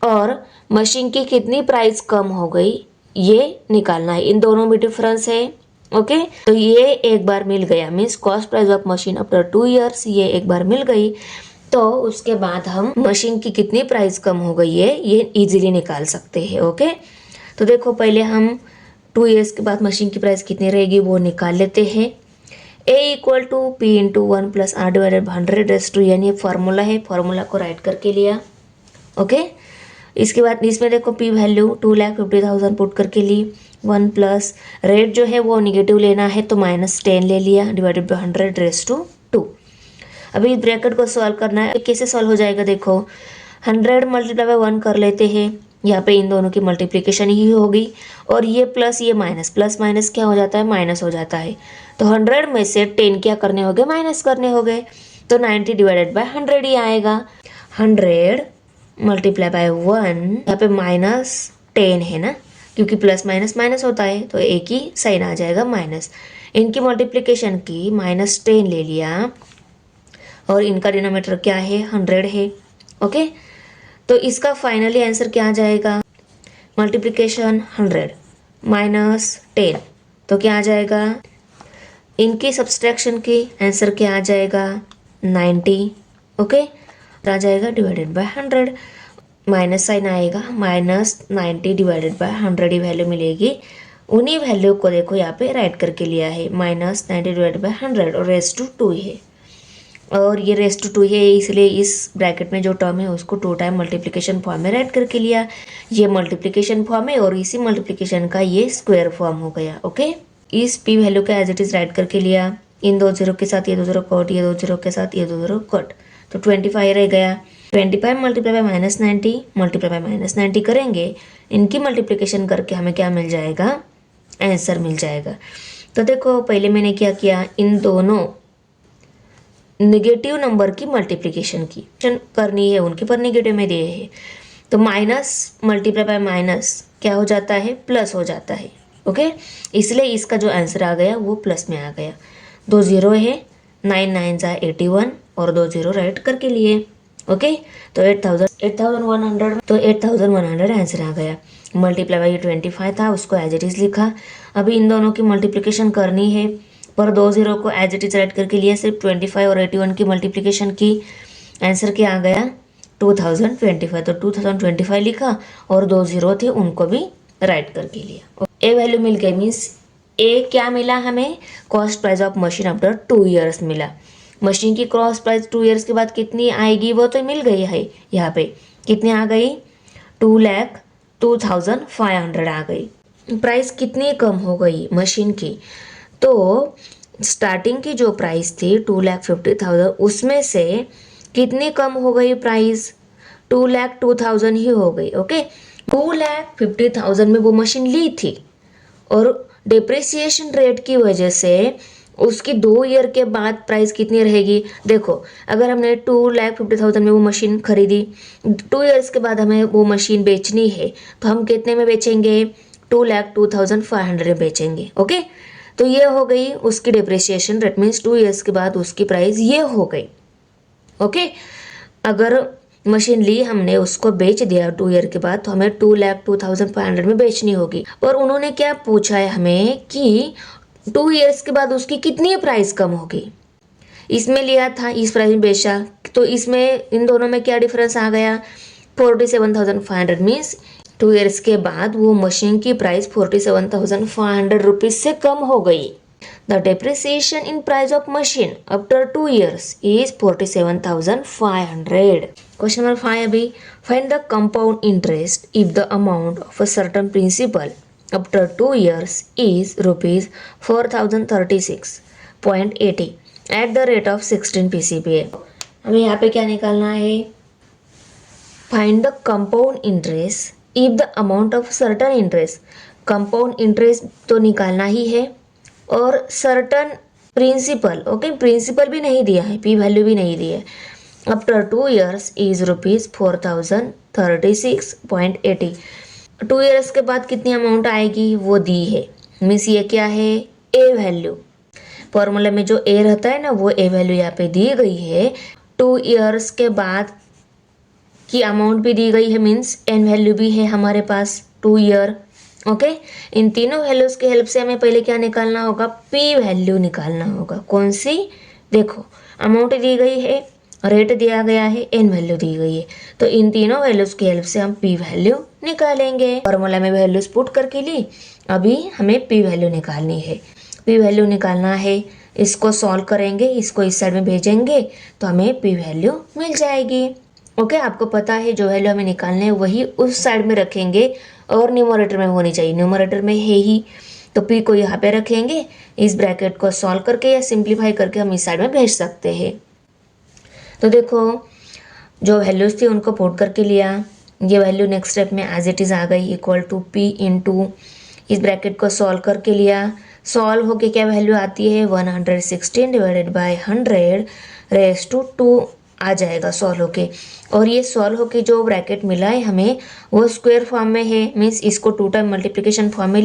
और मशीन की कितनी प्राइस कम हो गई ये निकालना है, इन दोनों में डिफरेंस है। ओके, तो ये एक बार मिल गया, means cost price of machine after 2 years ये एक बार मिल गई, तो उसके बाद हम मशीन की कितनी प्राइस कम हो गई है ये इजीली निकाल सकते हैं। ओके, तो देखो पहले हम 2 years के बाद मशीन की प्राइस कितनी रहेगी वो निकाल लेते हैं। A equal to P into 1 plus R divided by 100 यानी ये फार्मूला है, फार्मूला को राइट करके लिया। ओके, इसके बाद इसमें देखो पी वैल्यू 2,50,000 पुट करके ली, 1 प्लस रेट जो है वो निगेटिव लेना है तो -10 ले लिया डिवाइडेड बाई 100/2। अभी ब्रैकेट को सॉल्व करना है, कैसे सॉल्व हो जाएगा देखो 100 मल्टीप्लाई बाई 1 कर लेते हैं, यहाँ पे इन दोनों की मल्टीप्लिकेशन ही होगी और ये प्लस ये माइनस, प्लस माइनस क्या हो जाता है माइनस हो जाता है, तो 100 में से 10 क्या करने हो गए माइनस करने हो गए, तो 90 डिवाइडेड बाई 100 ही आएगा। 100 मल्टीप्लाई बाय 1, यहाँ पे -10 है ना, क्योंकि प्लस माइनस माइनस होता है तो एक ही साइन आ जाएगा माइनस। इनकी मल्टीप्लिकेशन की -10 ले लिया और इनका डिनोमिनेटर क्या है 100 है। ओके, तो इसका फाइनली आंसर क्या आ जाएगा, मल्टीप्लिकेशन 100 -10, तो क्या आ जाएगा, इनकी सब्सट्रैक्शन की आंसर क्या आ जाएगा 90। ओके, आ जाएगा डिवाइडेड बाय 100, माइनस साइन आएगा -90 डिवाइडेड बाय 100 ही वैल्यू मिलेगी। उन्हीं वैल्यू को देखो यहाँ पे राइट करके लिया है, -90 डिवाइडेड बाय 100 और रेज़ टू 2 है। और ये रेस्ट टू 2 है, इसलिए इस ब्रैकेट में जो टर्म है उसको 2 टाइम मल्टीप्लिकेशन फॉर्म में राइट करके लिया। ये मल्टीप्लिकेशन फॉर्म है और इसी मल्टीप्लिकेशन का ये स्क्वायर फॉर्म हो गया। ओके, इस पी वैल्यू का एज इट इज राइट करके लिया। इन 2 जीरो के साथ ये 2 जीरो कट, ये 2 जीरो के साथ ये 2 जीरो कट, तो 25 रह गया। 25 मल्टीप्लाई बाय -90 मल्टीप्लाई बाय -90 करेंगे, इनकी मल्टीप्लिकेशन करके हमें क्या मिल जाएगा, आंसर मिल जाएगा। तो देखो पहले मैंने क्या किया, इन दोनों नेगेटिव नंबर की मल्टीप्लिकेशन की करनी है उनके, पर नेगेटिव में दिए है, तो माइनस मल्टीप्लाई बाय माइनस क्या हो जाता है, प्लस हो जाता है। ओके, इसलिए इसका जो आंसर आ गया वो प्लस में आ गया। 2 जीरो है, 9 9 जा 81 और 2 जीरो राइट करके लिए। ओके, तो 8100 तो 8100 आंसर आ गया। मल्टीप्लाई बाई 25 था, उसको एज इट इज लिखा। अभी इन दोनों की मल्टीप्लिकेशन करनी है, पर 2 जीरो को एज इट इज राइट करके लिए, सिर्फ 25 और 81 की मल्टीप्लिकेशन की। आंसर क्या आ गया, 2025। तो 2025 लिखा और 2 जीरो थे उनको भी राइट करके लिया। ए वैल्यू मिल गई, मीन्स ए क्या मिला हमें, cost price of machine after 2 years मिला। मशीन की कॉस्ट प्राइस 2 ईयर्स के बाद कितनी आएगी वो तो मिल गई है, यहाँ पे कितनी आ गई, 2,02,500 आ गई। प्राइस कितनी कम हो गई मशीन की, तो स्टार्टिंग की जो प्राइस थी 2,50,000, उसमें से कितनी कम हो गई प्राइस, 2,02,000 ही हो गई। ओके, 2,50,000 में वो मशीन ली थी और डिप्रिसिएशन रेट की वजह से उसकी 2 ईयर के बाद प्राइस कितनी रहेगी। देखो अगर हमने 2,50,000 में वो मशीन खरीदी, 2 ईयर्स के बाद हमें वो मशीन बेचनी है, तो हम कितने में बेचेंगे, 2,02,500 में बेचेंगे। ओके, तो ये हो गई उसकी डिप्रिसिएशन रेट, मीन्स 2 ईयर्स के बाद उसकी प्राइस ये हो गई। ओके, अगर मशीन ली हमने, उसको बेच दिया 2 ईयर के बाद, तो हमें 2,02,500 में बेचनी होगी। और उन्होंने क्या पूछा है हमें कि 2 ईयर्स के बाद उसकी कितनी प्राइस कम होगी। इसमें लिया था, इस प्राइस में बेचा, तो इसमें इन दोनों में क्या डिफरेंस आ गया, 47,500, मीन्स 2 ईयर्स के बाद वो मशीन की प्राइस 47,500 रुपीज से कम हो गई। The depreciation in price of machine after 2 years is 47,500. Question number 5 अभी, find the compound interest if the amount of a certain principal after 2 years is rupees 4,036.80 at the rate of 16 PCPA. हमें यहाँ पे क्या निकालना है, find the compound interest if the amount of certain interest, compound interest तो निकालना ही है, और सर्टन प्रिंसिपल, ओके प्रिंसिपल भी नहीं दिया है, पी वैल्यू भी नहीं दी है, after 2 years is rupees 4,036.80। 2 years के बाद कितनी अमाउंट आएगी वो दी है, मीन्स ये क्या है, ए वैल्यू। फॉर्मूला में जो ए रहता है ना, वो ए वैल्यू यहाँ पे दी गई है। 2 ईयर्स के बाद की अमाउंट भी दी गई है, मीन्स एन वैल्यू भी है हमारे पास 2 ईयर। ओके, इन तीनों वैल्यूज की हेल्प से हमें पहले क्या निकालना होगा, पी वैल्यू निकालना होगा। कौन सी, देखो अमाउंट दी गई है, रेट दिया गया है, एन वैल्यू दी गई है, तो इन तीनों वैल्यूज की हेल्प से हम पी वैल्यू निकालेंगे। फॉर्मूला में वैल्यूज पुट करके ली, अभी हमें पी वैल्यू निकालनी है। पी वैल्यू निकालना है, इसको सॉल्व करेंगे, इसको इस साइड में भेजेंगे तो हमें पी वैल्यू मिल जाएगी। ओके, आपको पता है जो वैल्यू हमें निकालने है वही उस साइड में रखेंगे और न्यूमरेटर में होनी चाहिए, न्यूमरेटर में है ही, तो पी को यहाँ पे रखेंगे। इस ब्रैकेट को सॉल्व करके या सिंप्लीफाई करके हम इस साइड में भेज सकते हैं। तो देखो जो वैल्यूज थी उनको पुट करके लिया, ये वैल्यू नेक्स्ट स्टेप में एज इट इज़ आ गई, इक्वल टू पी इंटू, इस ब्रैकेट को सॉल्व करके लिया। सॉल्व होके क्या वैल्यू आती है, 116 डिवाइडेड बाई 100 रेज टू 2 आ जाएगा सॉल्व होके। और ये सॉल्व होके जो ब्रैकेट मिला है हमें वो स्क्वायर फॉर्म में है, मीन्स इसको 2 टाइम मल्टीप्लिकेशन फॉर्म में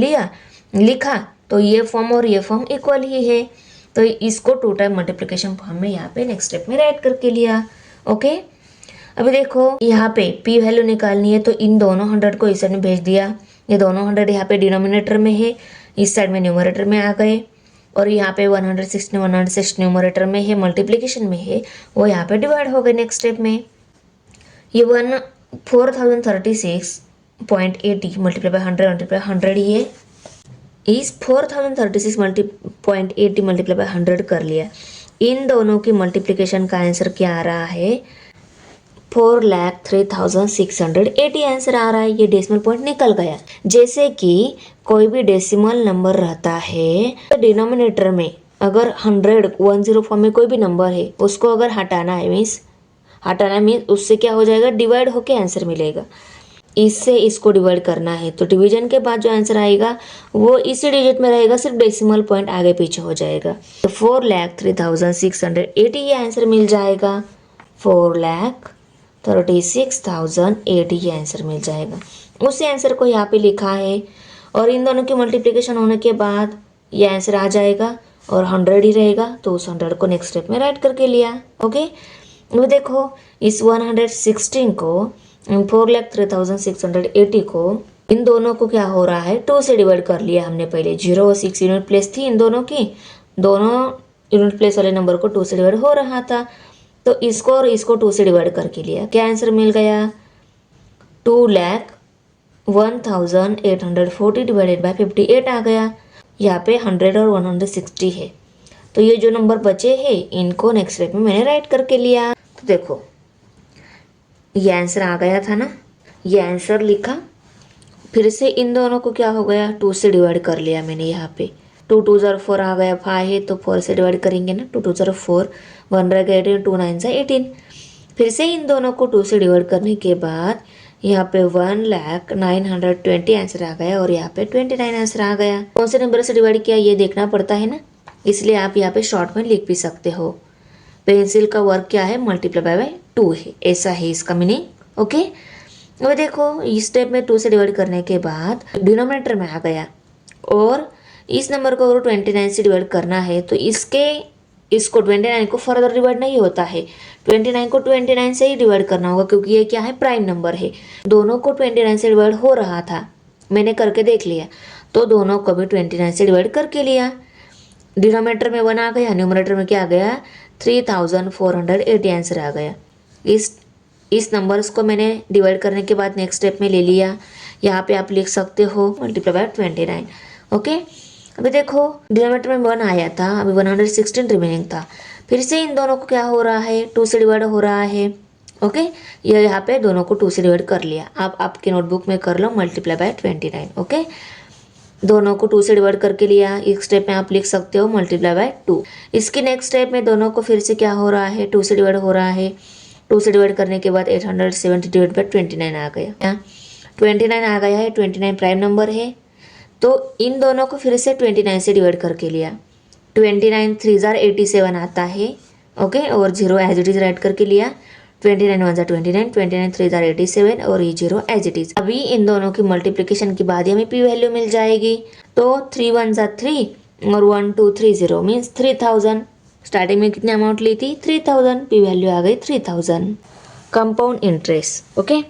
लिखा, तो ये फॉर्म और ये फॉर्म इक्वल ही है, तो इसको 2 टाइम मल्टीप्लिकेशन फॉर्म में यहाँ पे नेक्स्ट स्टेप में राइट करके लिया। ओके, अभी देखो यहाँ पे पी वैल्यू निकालनी है, तो इन दोनों 100 को इस साइड में भेज दिया, ये दोनों 100 यहाँ पे डिनोमिनेटर में है, इस साइड में न्यूमरेटर में आ गए, और यहाँ पे 160 न्यूमरेटर में है, मल्टीप्लिकेशन में है, वो यहाँ पे डिवाइड हो गए नेक्स्ट स्टेप में। ये 4,036.80 मल्टीप्लाई बाय 100 ही है, इस 4,036.80 मल्टीप्लाई बाय 100 कर लिया। इन दोनों की मल्टीप्लिकेशन का आंसर क्या आ रहा है, 4,03,680 आंसर आ रहा है। ये डेसिमल पॉइंट निकल गया। जैसे कि कोई भी डेसिमल नंबर रहता है तो डिनोमिनेटर में अगर 100 10 फॉर्म में कोई भी नंबर है उसको अगर हटाना है उससे क्या हो जाएगा, डिवाइड होके आंसर मिलेगा। इससे इसको डिवाइड करना है तो डिवीजन के बाद जो आंसर आएगा वो इसी डिजिट में रहेगा, सिर्फ डेसिमल पॉइंट आगे पीछे हो जाएगा। तो 4,03,680 ये आंसर मिल जाएगा। 4,36,080 ये आंसर मिल जाएगा। उसी आंसर को यहाँ पे लिखा है और इन दोनों की मल्टीप्लिकेशन होने के बाद ये आंसर आ जाएगा और 100 ही रहेगा, तो उस 100 को नेक्स्ट स्टेप में राइट करके लिया। ओके, अब देखो इस 116 को 4,03,680 को इन दोनों को क्या हो रहा है, 2 से डिवाइड कर लिया हमने। पहले 0 और 6 यूनिट प्लेस थी इन दोनों की, दोनों यूनिट प्लेस वाले नंबर को 2 से डिवाइड हो रहा था, तो इसको और इसको 2 से डिवाइड करके लिया। क्या आंसर मिल गया, 2,01,840 डिवाइडेड बाय 58 आ गया। यहाँ पे 100 और 160 है, तो ये जो नंबर बचे हैं इनको नेक्स्ट स्टेप में मैंने राइट करके लिया। तो देखो ये आंसर आ गया था ना, ये आंसर लिखा, फिर से इन दोनों को क्या हो गया, 2 से डिवाइड कर लिया मैंने। यहाँ पे 2 2 ज़र 4 आ गया, 5 है तो 4 से डिवाइड करेंगे ना, 2 2 ज़र 4, 1 रह गया 18, 2 9 ज़ा 18। फिर से इन दोनों को 2 से डिवाइड करने के बाद यहाँ पे 1,09,20 आंसर आ गया और यहाँ पे 29 आंसर आ गया। कौन से नंबर से डिवाइड किया ये देखना पड़ता है ना, इसलिए आप यहाँ पे शॉर्ट में लिख भी सकते हो। पेंसिल का वर्क क्या है, मल्टीप्लाई बाय 2 है, ऐसा है इसका मीनिंग। ओके, अब देखो इस स्टेप में 2 से डिवाइड करने के बाद डिनोमिनेटर में आ गया और इस नंबर को अगर 29 से डिवाइड करना है तो इसको 29 को फर्दर डिवाइड नहीं होता है, 29 को 29 से ही डिवाइड करना होगा, क्योंकि ये क्या है, प्राइम नंबर है। दोनों को 29 से डिवाइड हो रहा था, मैंने करके देख लिया, तो दोनों को भी 29 से डिवाइड करके लिया। डिनोमिनेटर में 1 आ गया, न्यूमरेटर में क्या आ गया, 3,480 आंसर आ गया। इस नंबर्स को मैंने डिवाइड करने के बाद नेक्स्ट स्टेप में ले लिया। यहाँ पे आप लिख सकते हो मल्टीप्लाई बाय 29। ओके, अभी देखो डिनोमिनेटर में 1 आया था, अभी 116 रिमेनिंग था। फिर से इन दोनों को क्या हो रहा है, 2 से डिवाइड हो रहा है। ओके, ये यहाँ पे दोनों को 2 से डिवाइड कर लिया। आप आपके नोटबुक में कर लो मल्टीप्लाई बाय 29। ओके, दोनों को 2 से डिवाइड करके लिया। एक स्टेप में आप लिख सकते हो मल्टीप्लाई बाय 2। इसके नेक्स्ट स्टेप में दोनों को फिर से क्या हो रहा है, 2 से डिवाइड हो रहा है। 2 से डिवाइड करने के बाद 870 डिवाइड बाय 29 आ गया। 29 आ गया है, 29 प्राइम नंबर है, तो इन दोनों को फिर से 29 से डिवाइड करके लिया। 29 3 ज़ार 87 आता है। ओके, और 0 एज इट इज़ राइट करके लिया। 29 1 ज़ार 29, 29 3 ज़ार 87 और ये 0 एज इट इज़। अभी इन दोनों की मल्टीप्लिकेशन के बाद हमें पी वैल्यू मिल जाएगी, तो 3 1 ज़ार 3 और 1 2 3 0 मीन्स 3000। स्टार्टिंग में कितनी अमाउंट ली थी, 3000, पी वैल्यू आ गई 3000। कंपाउंड इंटरेस्ट, ओके,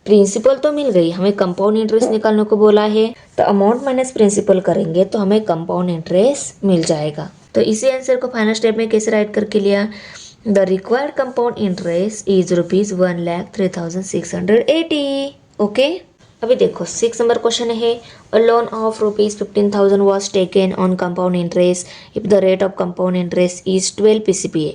प्रिंसिपल तो मिल गई, हमें कंपाउंड इंटरेस्ट निकालने को बोला है, तो अमाउंट माइनस प्रिंसिपल करेंगे तो हमें कंपाउंड इंटरेस्ट मिल जाएगा। तो इसी आंसर को फाइनल स्टेप में कैसे राइट करके लिया, the required compound interest is ₹1,03,680। Okay, अभी देखो 6 नंबर क्वेश्चन है, a loan of ₹15,000 was taken on compound interest if the rate of compound interest is 12 PCPA।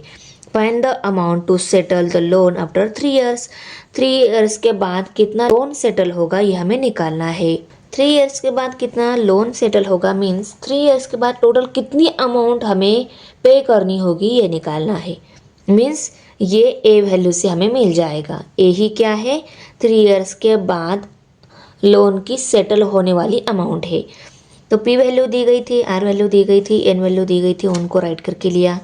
Find the amount to settle the loan after 3 years। 3 years के बाद कितना loan settle होगा ये हमें निकालना है। 3 years के बाद कितना लोन सेटल होगा मीन्स 3 years के बाद टोटल कितनी अमाउंट हमें पे करनी होगी ये निकालना है। मीन्स ये ए वैल्यू से हमें मिल जाएगा। ए ही क्या है, 3 years के बाद लोन की सेटल होने वाली अमाउंट है। तो पी वैल्यू दी गई थी, आर वैल्यू दी गई थी, एन वैल्यू दी गई थी, उनको राइट करके लिया,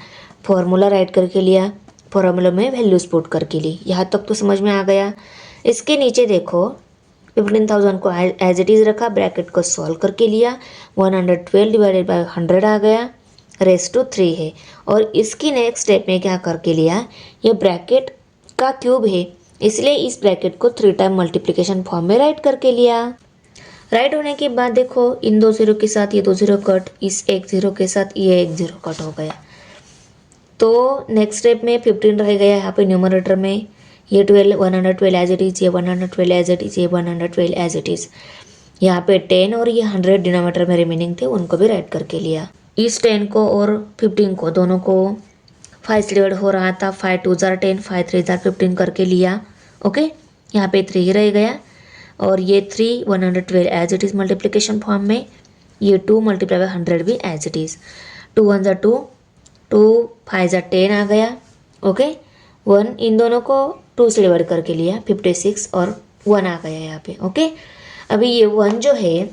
फॉर्मूला राइट करके लिया, फॉर्मूला में वैल्यूज पुट करके ली। यहाँ तक तो समझ में आ गया। इसके नीचे देखो 15,000 को एज इट इज़ रखा, ब्रैकेट को सॉल्व करके लिया, 112 डिवाइडेड बाय 100 आ गया, रेस्ट टू 3 है। और इसकी नेक्स्ट स्टेप में क्या करके लिया, ये ब्रैकेट का क्यूब है, इसलिए इस ब्रैकेट को 3 टाइम मल्टीप्लिकेशन फॉर्म में राइट करके लिया। राइट होने के बाद देखो इन 2 0 के साथ ये 2 0 कट, इस 1 0 के साथ ये 1 0 कट हो गया। तो नेक्स्ट स्टेप में 15 रह गया यहाँ पे न्यूमरेटर में, ये 12 112 एज इट इज़, ये 112 एज इट इज़, ये 112 एज इट इज़। यहाँ पे 10 और ये 100 डिनोमिनेटर में रिमेनिंग थे, उनको भी राइट करके लिया। इस 10 को और 15 को दोनों को 5 से डिवाइड हो रहा था, 5 2 जार 10, 5 3 जार 15 करके लिया। ओके, यहाँ पे 3 रह गया और ये 3 112 as it is multiplication form में, ये 2 मल्टीप्लाई बाय 100 भी एज इट इज़। 2 1 जार 2, 2 5 जार 10 आ गया। ओके, 1 इन दोनों को 2 से डिवाइड करके लिया, 56 और 1 आ गया यहाँ पे। ओके, अभी ये 1 जो है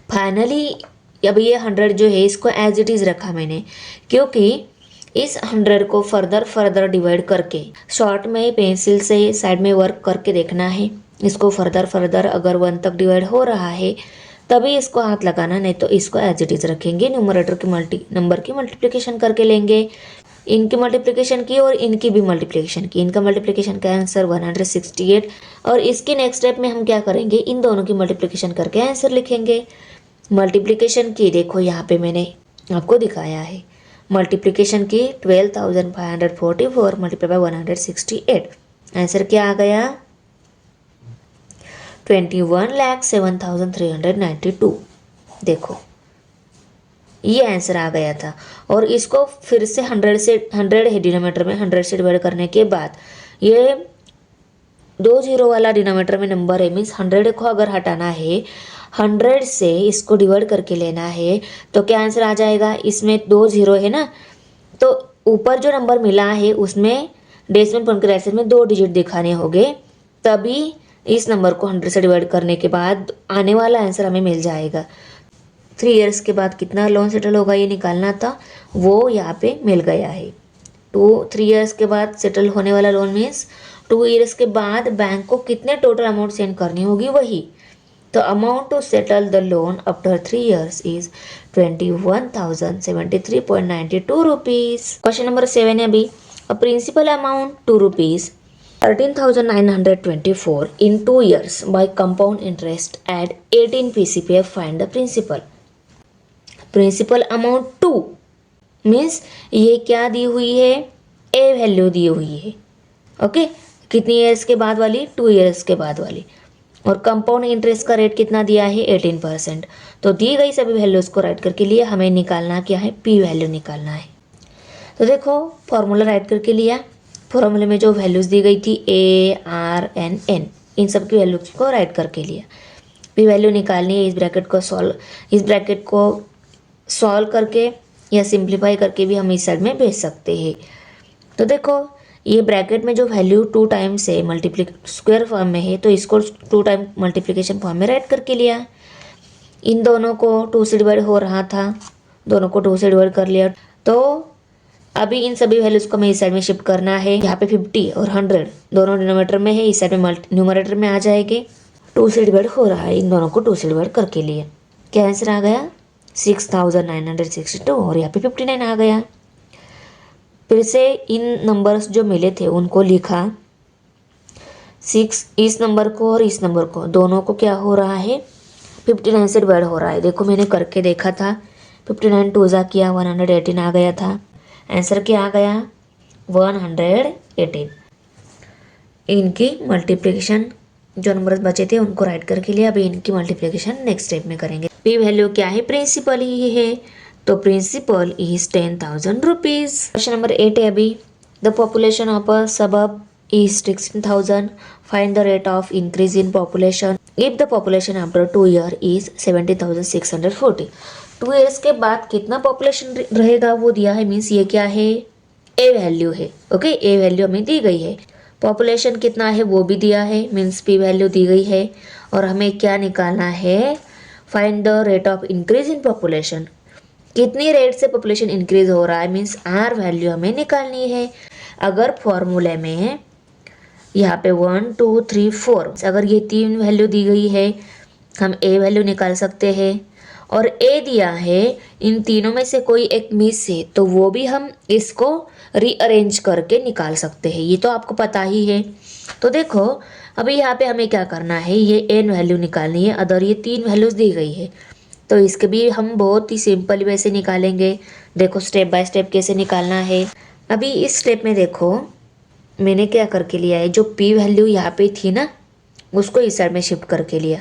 फाइनली, अभी ये 100 जो है इसको एज इट इज़ रखा मैंने, क्योंकि इस 100 को फर्दर डिवाइड करके शॉर्ट में पेंसिल से साइड में वर्क करके देखना है। इसको फर्दर अगर 1 तक डिवाइड हो रहा है तभी इसको हाथ लगाना, नहीं तो इसको एज इट इज़ रखेंगे। न्यूमरेटर की नंबर की मल्टीप्लिकेशन करके लेंगे, इनकी मल्टीप्लिकेशन की और इनकी भी मल्टीप्लिकेशन की। इनका मल्टीप्लिकेशन का आंसर 168 और इसके नेक्स्ट स्टेप में हम क्या करेंगे, इन दोनों की मल्टीप्लिकेशन करके आंसर लिखेंगे। मल्टीप्लिकेशन की देखो यहाँ पे मैंने आपको दिखाया है, मल्टीप्लिकेशन की 12,544 मल्टीप्लाई बाय 168, आंसर क्या आ गया 21,07,392। देखो ये आंसर आ गया था। और इसको फिर से 100 है डिनोमीटर में, 100 से डिवाइड करने के बाद ये 2 जीरो वाला डिनोमीटर में नंबर है, मीन्स 100 को अगर हटाना है 100 से इसको डिवाइड करके लेना है तो क्या आंसर आ जाएगा। इसमें 2 जीरो है ना, तो ऊपर जो नंबर मिला है उसमें डेसिमल पॉइंट के राइट साइड में 2 डिजिट दिखाने होंगे, तभी इस नंबर को 100 से डिवाइड करने के बाद आने वाला आंसर हमें मिल जाएगा। 3 इयर्स के बाद कितना लोन सेटल होगा ये निकालना था, वो यहाँ पे मिल गया है। 3 इयर्स के बाद सेटल होने वाला लोन मीन्स 2 इयर्स के बाद बैंक को कितने टोटल अमाउंट सेंड करनी होगी वही। तो amount to settle the loan after 3 years is 21,073.92 rupees. Question number 7 है अभी, a principal amount 2 rupees 13,924 in 2 years by compound interest at 18 PCPF, find the principal। Principal amount 2 means ये क्या दी हुई है, ए वैल्यू दी हुई है। ओके, कितनी ईयर्स के बाद वाली, 2 ईयर्स के बाद वाली। और कंपाउंड इंटरेस्ट का रेट कितना दिया है 18%। तो दी गई सभी वैल्यूज़ को राइट करके लिए हमें निकालना क्या है, पी वैल्यू निकालना है। तो देखो फॉर्मूला राइट करके लिया, फॉर्मूले में जो वैल्यूज़ दी गई थी ए आर एन एन, इन सब की वैल्यूज़ को राइट करके लिया। पी वैल्यू निकालनी है, इस ब्रैकेट को सॉल्व करके या सिंप्लीफाई करके भी हम इस साइड में भेज सकते हैं। तो देखो ये ब्रैकेट में जो वैल्यू 2 टाइम्स है स्क्वायर फॉर्म में है, तो इसको 2 टाइम मल्टीप्लिकेशन फॉर्म में राइट करके लिया। इन दोनों को 2 से डिवाइड हो रहा था, दोनों को 2 से डिवाइड कर लिया। तो अभी इन सभी वैल्यूज़ को हमें इस साइड में शिफ्ट करना है। यहाँ पे 50 और 100 दोनों डिनोमिनेटर में है, इस साइड में न्यूमरेटर में आ जाएंगे। 2 से डिवाइड हो रहा है, इन दोनों को 2 से डिवाइड करके लिए क्या आंसर आ गया 6,962 और यहाँ पे 59 आ गया। फिर से इन नंबर्स जो मिले थे उनको लिखा, 6 इस नंबर को और इस नंबर को दोनों को क्या हो रहा है 59 से डिवाइड हो रहा है। देखो मैंने करके देखा था, 59 2 जा किया 118 आ गया था। आंसर क्या आ गया 118। इनकी मल्टीप्लिकेशन जो नंबर्स बचे थे उनको राइट करके लिए अभी इनकी मल्टीप्लिकेशन नेक्स्ट स्टेप में करेंगे। पी वैल्यू क्या है, प्रिंसिपल ही है, तो principal is 10,000 rupees. Question number 8 है अभी, द पॉपुलेशन ऑफ अ सबब is 16,000. Find the rate of increase in population if the population after 2 year is 70,640. 2 years के बाद कितना पॉपुलेशन रहेगा वो दिया है, मीन्स ये क्या है ए वैल्यू है। ओके, ए वैल्यू हमें दी गई है, पॉपुलेशन कितना है वो भी दिया है, मीन्स पी वैल्यू दी गई है। और हमें क्या निकालना है, find the rate of increase in population, कितनी रेट से पॉपुलेशन इंक्रीज हो रहा है, मीन्स आर वैल्यू हमें निकालनी है। अगर फॉर्मूले में यहाँ पे 1 2 3 4 अगर ये 3 वैल्यू दी गई है, हम ए वैल्यू निकाल सकते हैं। और ए दिया है, इन तीनों में से कोई एक मिस है तो वो भी हम इसको रीअरेंज करके निकाल सकते हैं, ये तो आपको पता ही है। तो देखो अभी यहाँ पे हमें क्या करना है, ये एन वैल्यू निकालनी है। अगर ये 3 वैल्यूज़ दी गई है तो इसके भी हम बहुत ही सिंपल वे से निकालेंगे। देखो स्टेप बाय स्टेप कैसे निकालना है। अभी इस स्टेप में देखो मैंने क्या करके लिया है, जो पी वैल्यू यहाँ पे थी ना उसको इस साइड में शिफ्ट करके लिया।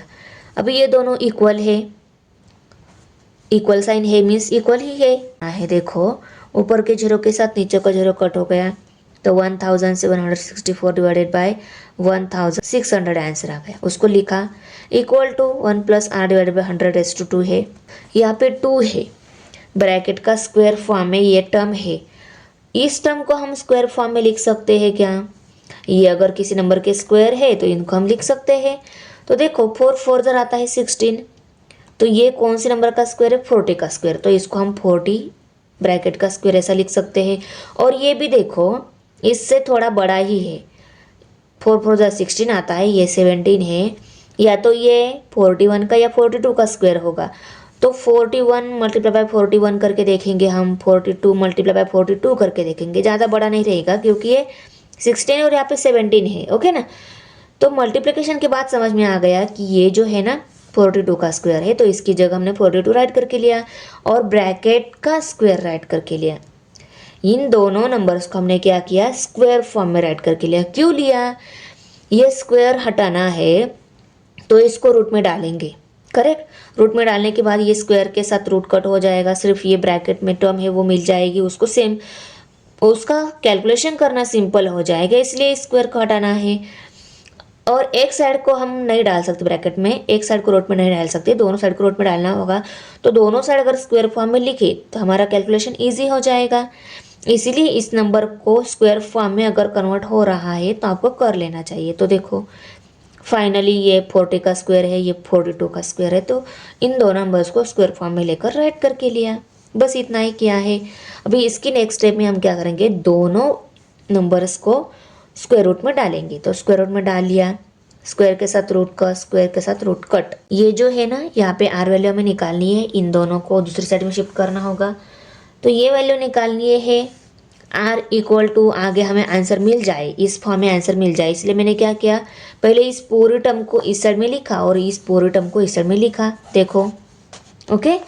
अभी ये दोनों इक्वल है इक्वल साइन है मीन्स इक्वल ही है देखो ऊपर के जीरो के साथ नीचे का जीरो कट हो गया तो 1764 डिवाइडेड बाय 1600 आंसर आ गया। उसको लिखा equal to 1 plus R divided by 100 है। यहाँ पे 2 है, ब्रैकेट का स्क्वायर फॉर्म में ये टर्म है। इस टर्म को हम स्क्वायर फॉर्म में लिख सकते हैं क्या? ये अगर किसी नंबर के स्क्वायर है तो इनको हम लिख सकते हैं। तो देखो 4 4 जर आता है 16, तो ये कौन से नंबर का स्क्वायर है? 40 का स्क्वायर, तो इसको हम 40 ब्रैकेट का स्क्वायर ऐसा लिख सकते हैं। और ये भी देखो इससे थोड़ा बड़ा ही है, 4 4 जर 16 आता है, ये 17 है, या तो ये 41 का या 42 का स्क्वायर होगा। तो 41 मल्टीप्लाई बाय 41 करके देखेंगे हम, 42 मल्टीप्लाई बाय 42 करके देखेंगे, ज़्यादा बड़ा नहीं रहेगा क्योंकि ये 16 और यहाँ पे 17 है। ओके ना, तो मल्टीप्लिकेशन के बाद समझ में आ गया कि ये जो है ना 42 का स्क्वायर है, तो इसकी जगह हमने 42 राइट करके लिया और ब्रैकेट का स्क्वायर राइट करके लिया। इन दोनों नंबर्स को हमने क्या किया? स्क्वायर फॉर्म में राइट करके लिया। क्यों लिया? ये स्क्वायर हटाना है तो इसको रूट में डालेंगे, करेक्ट। रूट में डालने के बाद ये स्क्वायर के साथ रूट कट हो जाएगा, सिर्फ ये ब्रैकेट में टर्म है वो मिल जाएगी, उसको सेम उसका कैलकुलेशन करना सिंपल हो जाएगा, इसलिए स्क्वायर को हटाना है। और एक साइड को हम नहीं डाल सकते ब्रैकेट में, एक साइड को रूट में नहीं डाल सकते, दोनों साइड को रूट में डालना होगा। तो दोनों साइड अगर स्क्वायर फॉर्म में लिखे तो हमारा कैलकुलेशन ईजी हो जाएगा। इसीलिए इस नंबर को स्क्वायर फॉर्म में अगर कन्वर्ट हो रहा है तो आपको कर लेना चाहिए। तो देखो फाइनली ये 40 का स्क्वायर है, ये 42 का स्क्वायर है, तो इन दोनों नंबर्स को स्क्वायर फॉर्म में लेकर राइट करके लिया। बस इतना ही किया है। अभी इसकी नेक्स्ट स्टेप में हम क्या करेंगे? दोनों नंबर्स को स्क्वायर रूट में डालेंगे। तो स्क्वायर रूट में डाल लिया, स्क्वायर के साथ रूट का, स्क्वायर के साथ रूट कट। ये जो है ना यहाँ पे आर वैल्यू हमें निकालनी है, इन दोनों को दूसरी साइड में शिफ्ट करना होगा। तो ये वैल्यू निकालनी है आर इक्वल टू, आगे हमें आंसर मिल जाए, इस फॉर्म में आंसर मिल जाए, इसलिए मैंने क्या किया? पहले इस पूरी टर्म को इस साइड में लिखा और इस पूरी टर्म को इस साइड में लिखा। देखो ओके,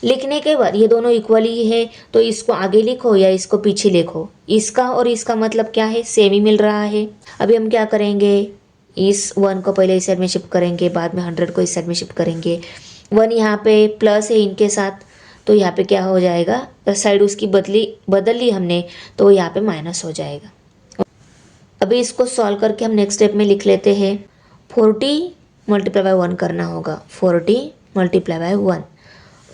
लिखने के बाद ये दोनों इक्वल ही है तो इसको आगे लिखो या इसको पीछे लिखो, इसका और इसका मतलब क्या है? सेम ही मिल रहा है। अभी हम क्या करेंगे? इस 1 को पहले इस साइड में शिफ्ट करेंगे, बाद में 100 को इस साइड में शिफ्ट करेंगे। 1 यहाँ पे प्लस है इनके साथ, तो यहाँ पे क्या हो जाएगा? साइड उसकी बदल ली हमने, तो यहाँ पे माइनस हो जाएगा। अभी इसको सॉल्व करके हम नेक्स्ट स्टेप में लिख लेते हैं। 40 मल्टीप्लाई बाय 1 करना होगा, 40 मल्टीप्लाई बाय 1,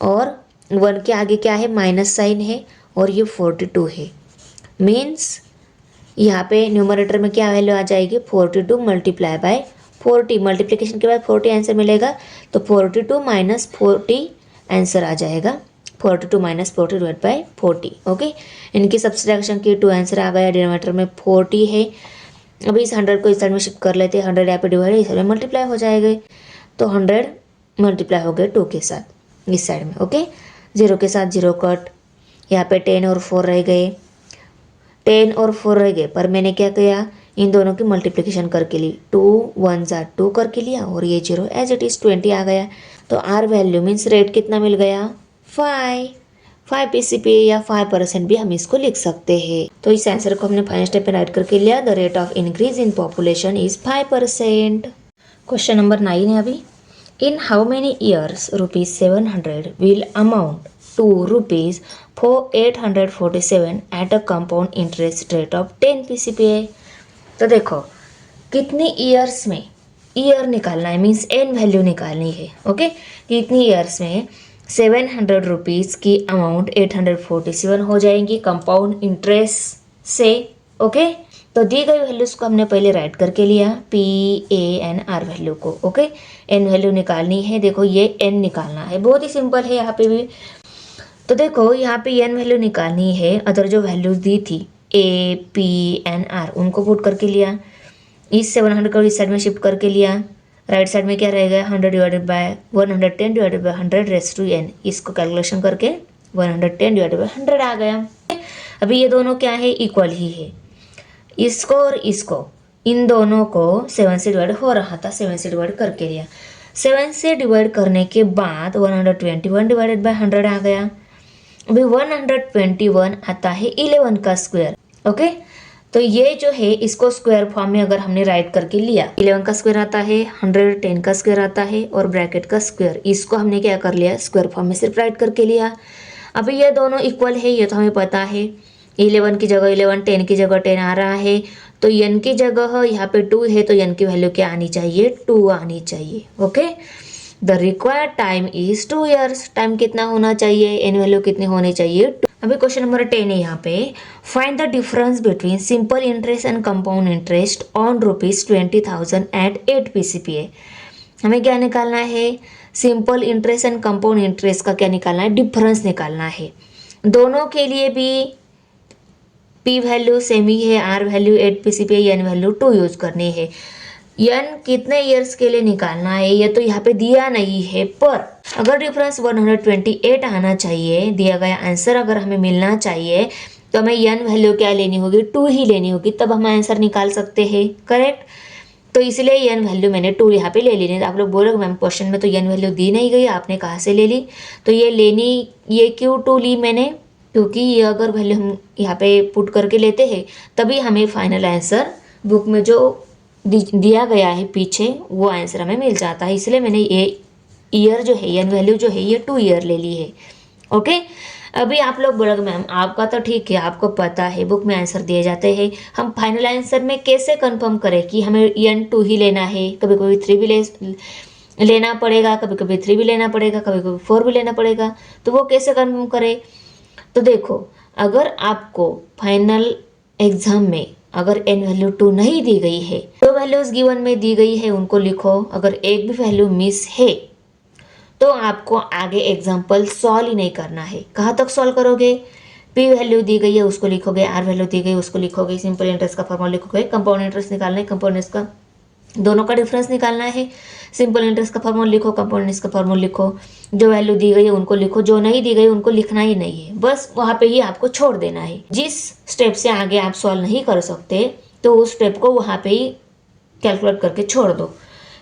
और 1 के आगे क्या है? माइनस साइन है, और ये 42 है। मीन्स यहाँ पे न्यूमरेटर में क्या वैल्यू आ जाएगी? 42 मल्टीप्लाई बाय 40, मल्टीप्लिकेशन के बाद 40 आंसर मिलेगा, तो 42 माइनस 40 आंसर आ जाएगा। 42 माइनस 40 डिवाइड बाई 40। ओके, इनकी सब्सट्रैक्शन की 2 आंसर आ गया। डिनोमिनेटर में 40 है। अभी इस 100 को इस साइड में शिफ्ट कर लेते हैं, 100 यहाँ पे डिवाइड इस साइड में मल्टीप्लाई हो जाएगा, तो 100 मल्टीप्लाई हो गए 2 के साथ इस साइड में। ओके, 0 के साथ 0 कट, यहाँ पे 10 और 4 रह गए, 10 और 4 रह गए, पर मैंने क्या किया? इन दोनों की मल्टीप्लिकेशन करके ली, 2 1 जार 2 करके लिया, और ये 0 एज इट इज़ 20 आ गया। तो आर वैल्यू मीन्स रेट कितना मिल गया? 5 PCP या 5% भी हम इसको लिख सकते हैं। तो इस आंसर को हमने फाइनल स्टेप में राइट करके लिया। The rate of increase in population is 5%। Question number 9 है अभी। In how many years ₹700 will amount to ₹847 at a compound interest rate of 10 PCPA। तो देखो कितनी ईयर्स में, ईयर निकालना है मीन्स एन वैल्यू निकालनी है। ओके, कितनी ईयर्स में 700 रुपीज़ की अमाउंट 847 हो जाएंगी कंपाउंड इंटरेस्ट से। ओके, तो दी गई वैल्यूज को हमने पहले राइट करके लिया, PANR वैल्यू को। ओके, एन वैल्यू निकालनी है। देखो ये एन निकालना है, बहुत ही सिंपल है यहाँ पे भी। तो देखो यहाँ पे एन वैल्यू निकालनी है, अदर जो वैल्यूज दी थी APNR उनको पुट करके लिया, इस 700 को इस साइड में शिफ्ट करके लिया, राइट साइड में क्या रहेगा? 100 divided by 110 divided by 100 raise to n, इसको कैलकुलेशन करके 110 डिवाइडेड बाय 100 आ गया। अभी ये दोनों क्या है? इक्वल ही है। इसको और इसको, इन दोनों को 7 से डिवाइड हो रहा था, 7 से डिवाइड करके लिया। 7 से डिवाइड करने के बाद 121 डिवाइडेड बाय 100 आ गया। अभी 121 आता है 11 का स्क्वायर। ओके, तो ये जो है इसको स्क्वायर फॉर्म में अगर हमने राइट करके लिया, 11 का स्क्वायर आता है, 100 10 का स्क्वायर आता है और ब्रैकेट का स्क्वायर, इसको हमने क्या कर लिया, स्क्वायर फॉर्म में सिर्फ राइट करके लिया। अभी ये दोनों इक्वल है, ये तो हमें पता है। 11 की जगह 11, 10 की जगह 10 आ रहा है, तो n की जगह यहाँ पे 2 है, तो n की वैल्यू क्या आनी चाहिए, 2 आनी चाहिए। Okay, the required time is 2 years. Time कितना होना चाहिए, एन वैल्यू कितनी होनी चाहिए। अभी क्वेश्चन नंबर 10 है यहाँ पे, find the difference between simple interest and compound interest on ₹20,000 at 8 PCPA। हमें क्या निकालना है, simple interest and compound interest का क्या निकालना है, डिफरेंस निकालना है। दोनों के लिए भी P वैल्यू सेम ही है, R value 8 PCPA, N value 2 use करनी है। n कितने ईयर्स के लिए निकालना है ये तो यहाँ पे दिया नहीं है, पर अगर डिफरेंस 128 आना चाहिए, दिया गया आंसर अगर हमें मिलना चाहिए, तो हमें n वैल्यू क्या लेनी होगी, 2 ही लेनी होगी, तब हम आंसर निकाल सकते हैं। करेक्ट, तो इसलिए n वैल्यू मैंने 2 यहाँ पे ले ली। नहीं तो आप लोग बोलोगे मैम क्वेश्चन में तो n वैल्यू दी नहीं गई, आपने कहाँ से ले ली। तो ये क्यों 2 ली मैंने, क्योंकि ये अगर वैल्यू हम यहाँ पे पुट करके लेते हैं तभी हमें फाइनल आंसर बुक में जो दिया गया है पीछे वो आंसर हमें मिल जाता है। इसलिए मैंने ये ईयर जो है, n वैल्यू जो है ये 2 ईयर ले ली है। ओके, अभी आप लोग बोलोगे मैम आपका तो ठीक है, आपको पता है बुक में आंसर दिए जाते हैं, हम फाइनल आंसर में कैसे कंफर्म करें कि हमें n 2 ही लेना है, कभी कभी 3 भी लेना पड़ेगा, कभी कभी 3 भी लेना पड़ेगा, कभी कभी 4 भी लेना पड़ेगा, तो वो कैसे कंफर्म करें। तो देखो, अगर आपको फाइनल एग्जाम में अगर n वैल्यू 2 नहीं दी गई है, दो वैल्यूज गिवन में दी गई है उनको लिखो, अगर एक भी वैल्यू मिस है तो आपको आगे एग्जाम्पल सॉल्व ही नहीं करना है। कहाँ तक सॉल्व करोगे, P वैल्यू दी गई है उसको लिखोगे, R वैल्यू दी गई उसको लिखोगे, सिंपल इंटरेस्ट का फॉर्मूला लिखोगे, कंपाउंड इंटरेस्ट निकालना है, कंपाउंड इंटरेस्ट का दोनों का डिफरेंस निकालना है, सिंपल इंटरेस्ट का फॉर्मूला लिखो, कंपाउंड इंटरेस्ट का फॉर्मूला लिखो, जो वैल्यू दी गई है उनको लिखो, जो नहीं दी गई उनको लिखना ही नहीं है, बस वहाँ पे ही आपको छोड़ देना है। जिस स्टेप से आगे आप सॉल्व नहीं कर सकते तो उस स्टेप को वहाँ पे ही कैलकुलेट करके छोड़ दो।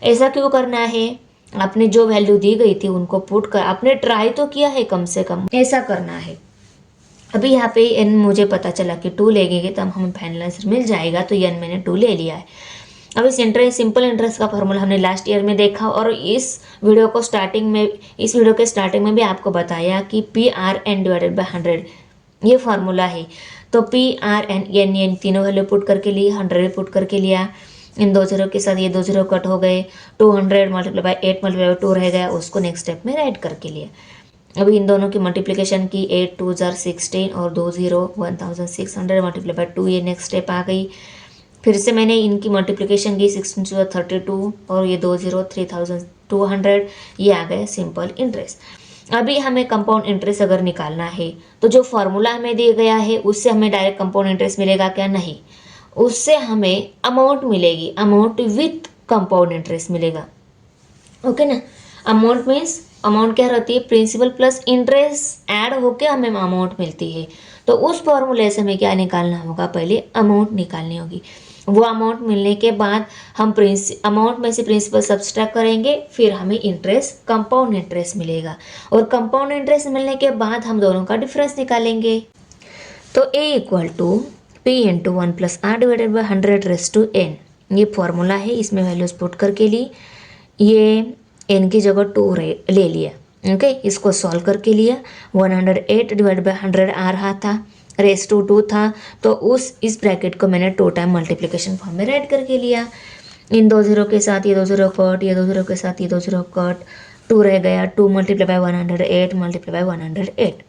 ऐसा क्यों करना है, आपने जो वैल्यू दी गई थी उनको पुट कर, आपने ट्राई तो किया है कम से कम, ऐसा करना है। अभी यहाँ पे n मुझे पता चला कि 2 लेंगे तब हमें फाइनल आंसर मिल जाएगा, तो n मैंने 2 ले लिया है। अब इस सिंपल इंटरेस्ट का फॉर्मूला हमने लास्ट ईयर में देखा, और इस वीडियो के स्टार्टिंग में भी आपको बताया कि PRN डिवाइडेड बाय 100 ये फार्मूला है। तो PRN n तीनों वैल्यू पुट करके लिए, 100 पुट करके लिया, इन 2 0 के साथ ये 2 0 कट हो गए, 200 मल्टीप्लाई बाय 8 मल्टीप्लाई बाय 2 रह गया, उसको नेक्स्ट स्टेप में राइट करके लिया। अभी इन दोनों की मल्टीप्लिकेशन की, 8 2 16 और 2 0 1600 मल्टीप्लाई बाय 2, ये नेक्स्ट स्टेप आ गई। फिर से मैंने इनकी मल्टीप्लिकेशन की, 16 32 और ये 2 0 3200, ये आ गया सिंपल इंटरेस्ट। अभी हमें कंपाउंड इंटरेस्ट अगर निकालना है तो जो फार्मूला हमें दिया गया है उससे हमें डायरेक्ट कंपाउंड इंटरेस्ट मिलेगा क्या, नहीं, उससे हमें अमाउंट मिलेगी, अमाउंट विथ कंपाउंड इंटरेस्ट मिलेगा। ओके ना, अमाउंट मीन्स अमाउंट क्या रहती है, प्रिंसिपल प्लस इंटरेस्ट ऐड होके हमें अमाउंट मिलती है। तो उस फॉर्मूले से हमें क्या निकालना होगा, पहले अमाउंट निकालनी होगी। वो अमाउंट मिलने के बाद हम अमाउंट में से प्रिंसिपल सब्सट्रैक्ट करेंगे, फिर हमें इंटरेस्ट, कंपाउंड इंटरेस्ट मिलेगा, और कंपाउंड इंटरेस्ट मिलने के बाद हम दोनों का डिफरेंस निकालेंगे। तो A equal to P into 1 plus R divided by 100 raise to n, ये फॉर्मूला है, इसमें वैल्यूज पुट करके ली, ये n की जगह 2 ले लिया। ओके, इसको सॉल्व करके लिया, 108 डिवाइड बाई 100 आ रहा था, रेस टू 2 था, तो इस ब्रैकेट को मैंने 2 टाइम मल्टीप्लिकेशन फॉर्म में राइट करके लिया। इन 2 0 के साथ ये 2 0 कट, ये 2 0 के साथ ये 2 0 कट, 2 रह गया, 2 multiply by 108 multiply by 108,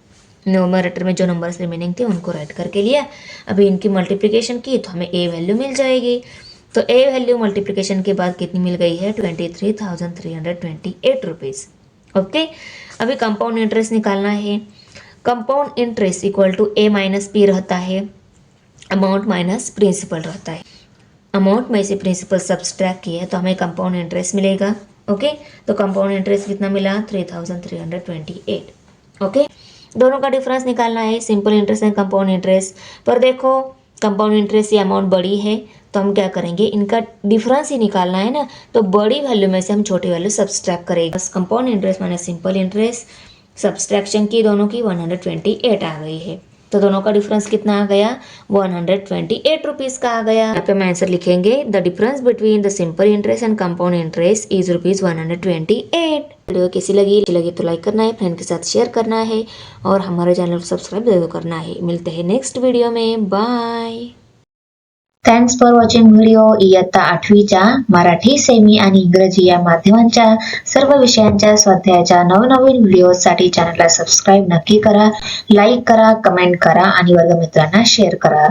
numerator में जो नंबर्स रिमेनिंग थे उनको राइट करके लिया। अभी इनकी मल्टीप्लिकेशन की तो हमें A वैल्यू मिल जाएगी। तो A वैल्यू मल्टीप्लिकेशन के बाद कितनी मिल गई है, 23,328 रुपीज़। ओके, अभी कंपाउंड इंटरेस्ट निकालना है। Compound interest equal to A minus P रहता है, अमाउंट माइनस प्रिंसिपल रहता है। अमाउंट में से प्रिंसिपल सब्सट्रैक्ट किया तो हमें कंपाउंड इंटरेस्ट मिलेगा। ओके, तो कंपाउंड इंटरेस्ट कितना मिला, 3,328। ओके, दोनों का डिफरेंस निकालना है, simple interest and compound interest. पर देखो कंपाउंड इंटरेस्ट ये अमाउंट बड़ी है, तो हम क्या करेंगे, इनका डिफरेंस ही निकालना है ना, तो बड़ी वैल्यू में से हम छोटी वैल्यू सब्सट्रैक्ट करेंगे। बस compound interest minus simple interest, subtraction की दोनों की 128 आ गई है। तो दोनों का डिफरेंस कितना आ गया, 128 रुपीज़ का आ गया। यहाँ पे हम आंसर लिखेंगे, the difference between the simple interest and compound interest is ₹128। Video कैसी लगी तो लाइक करना है, फ्रेंड के साथ शेयर करना है और हमारे चैनल को सब्सक्राइब जरूर करना है। मिलते हैं नेक्स्ट वीडियो में, bye. Thanks for watching video. इयत्ता 8वीच्या मराठी, सेमी आणि इंग्रजी या माध्यमांच्या सर्व विषयांच्या स्वाध्यायाच्या नवनवीन व्हिडिओसाठी चॅनलला सबस्क्राईब नक्की करा, लाईक करा, कमेंट करा आणि वर्गमित्रांना शेअर करा.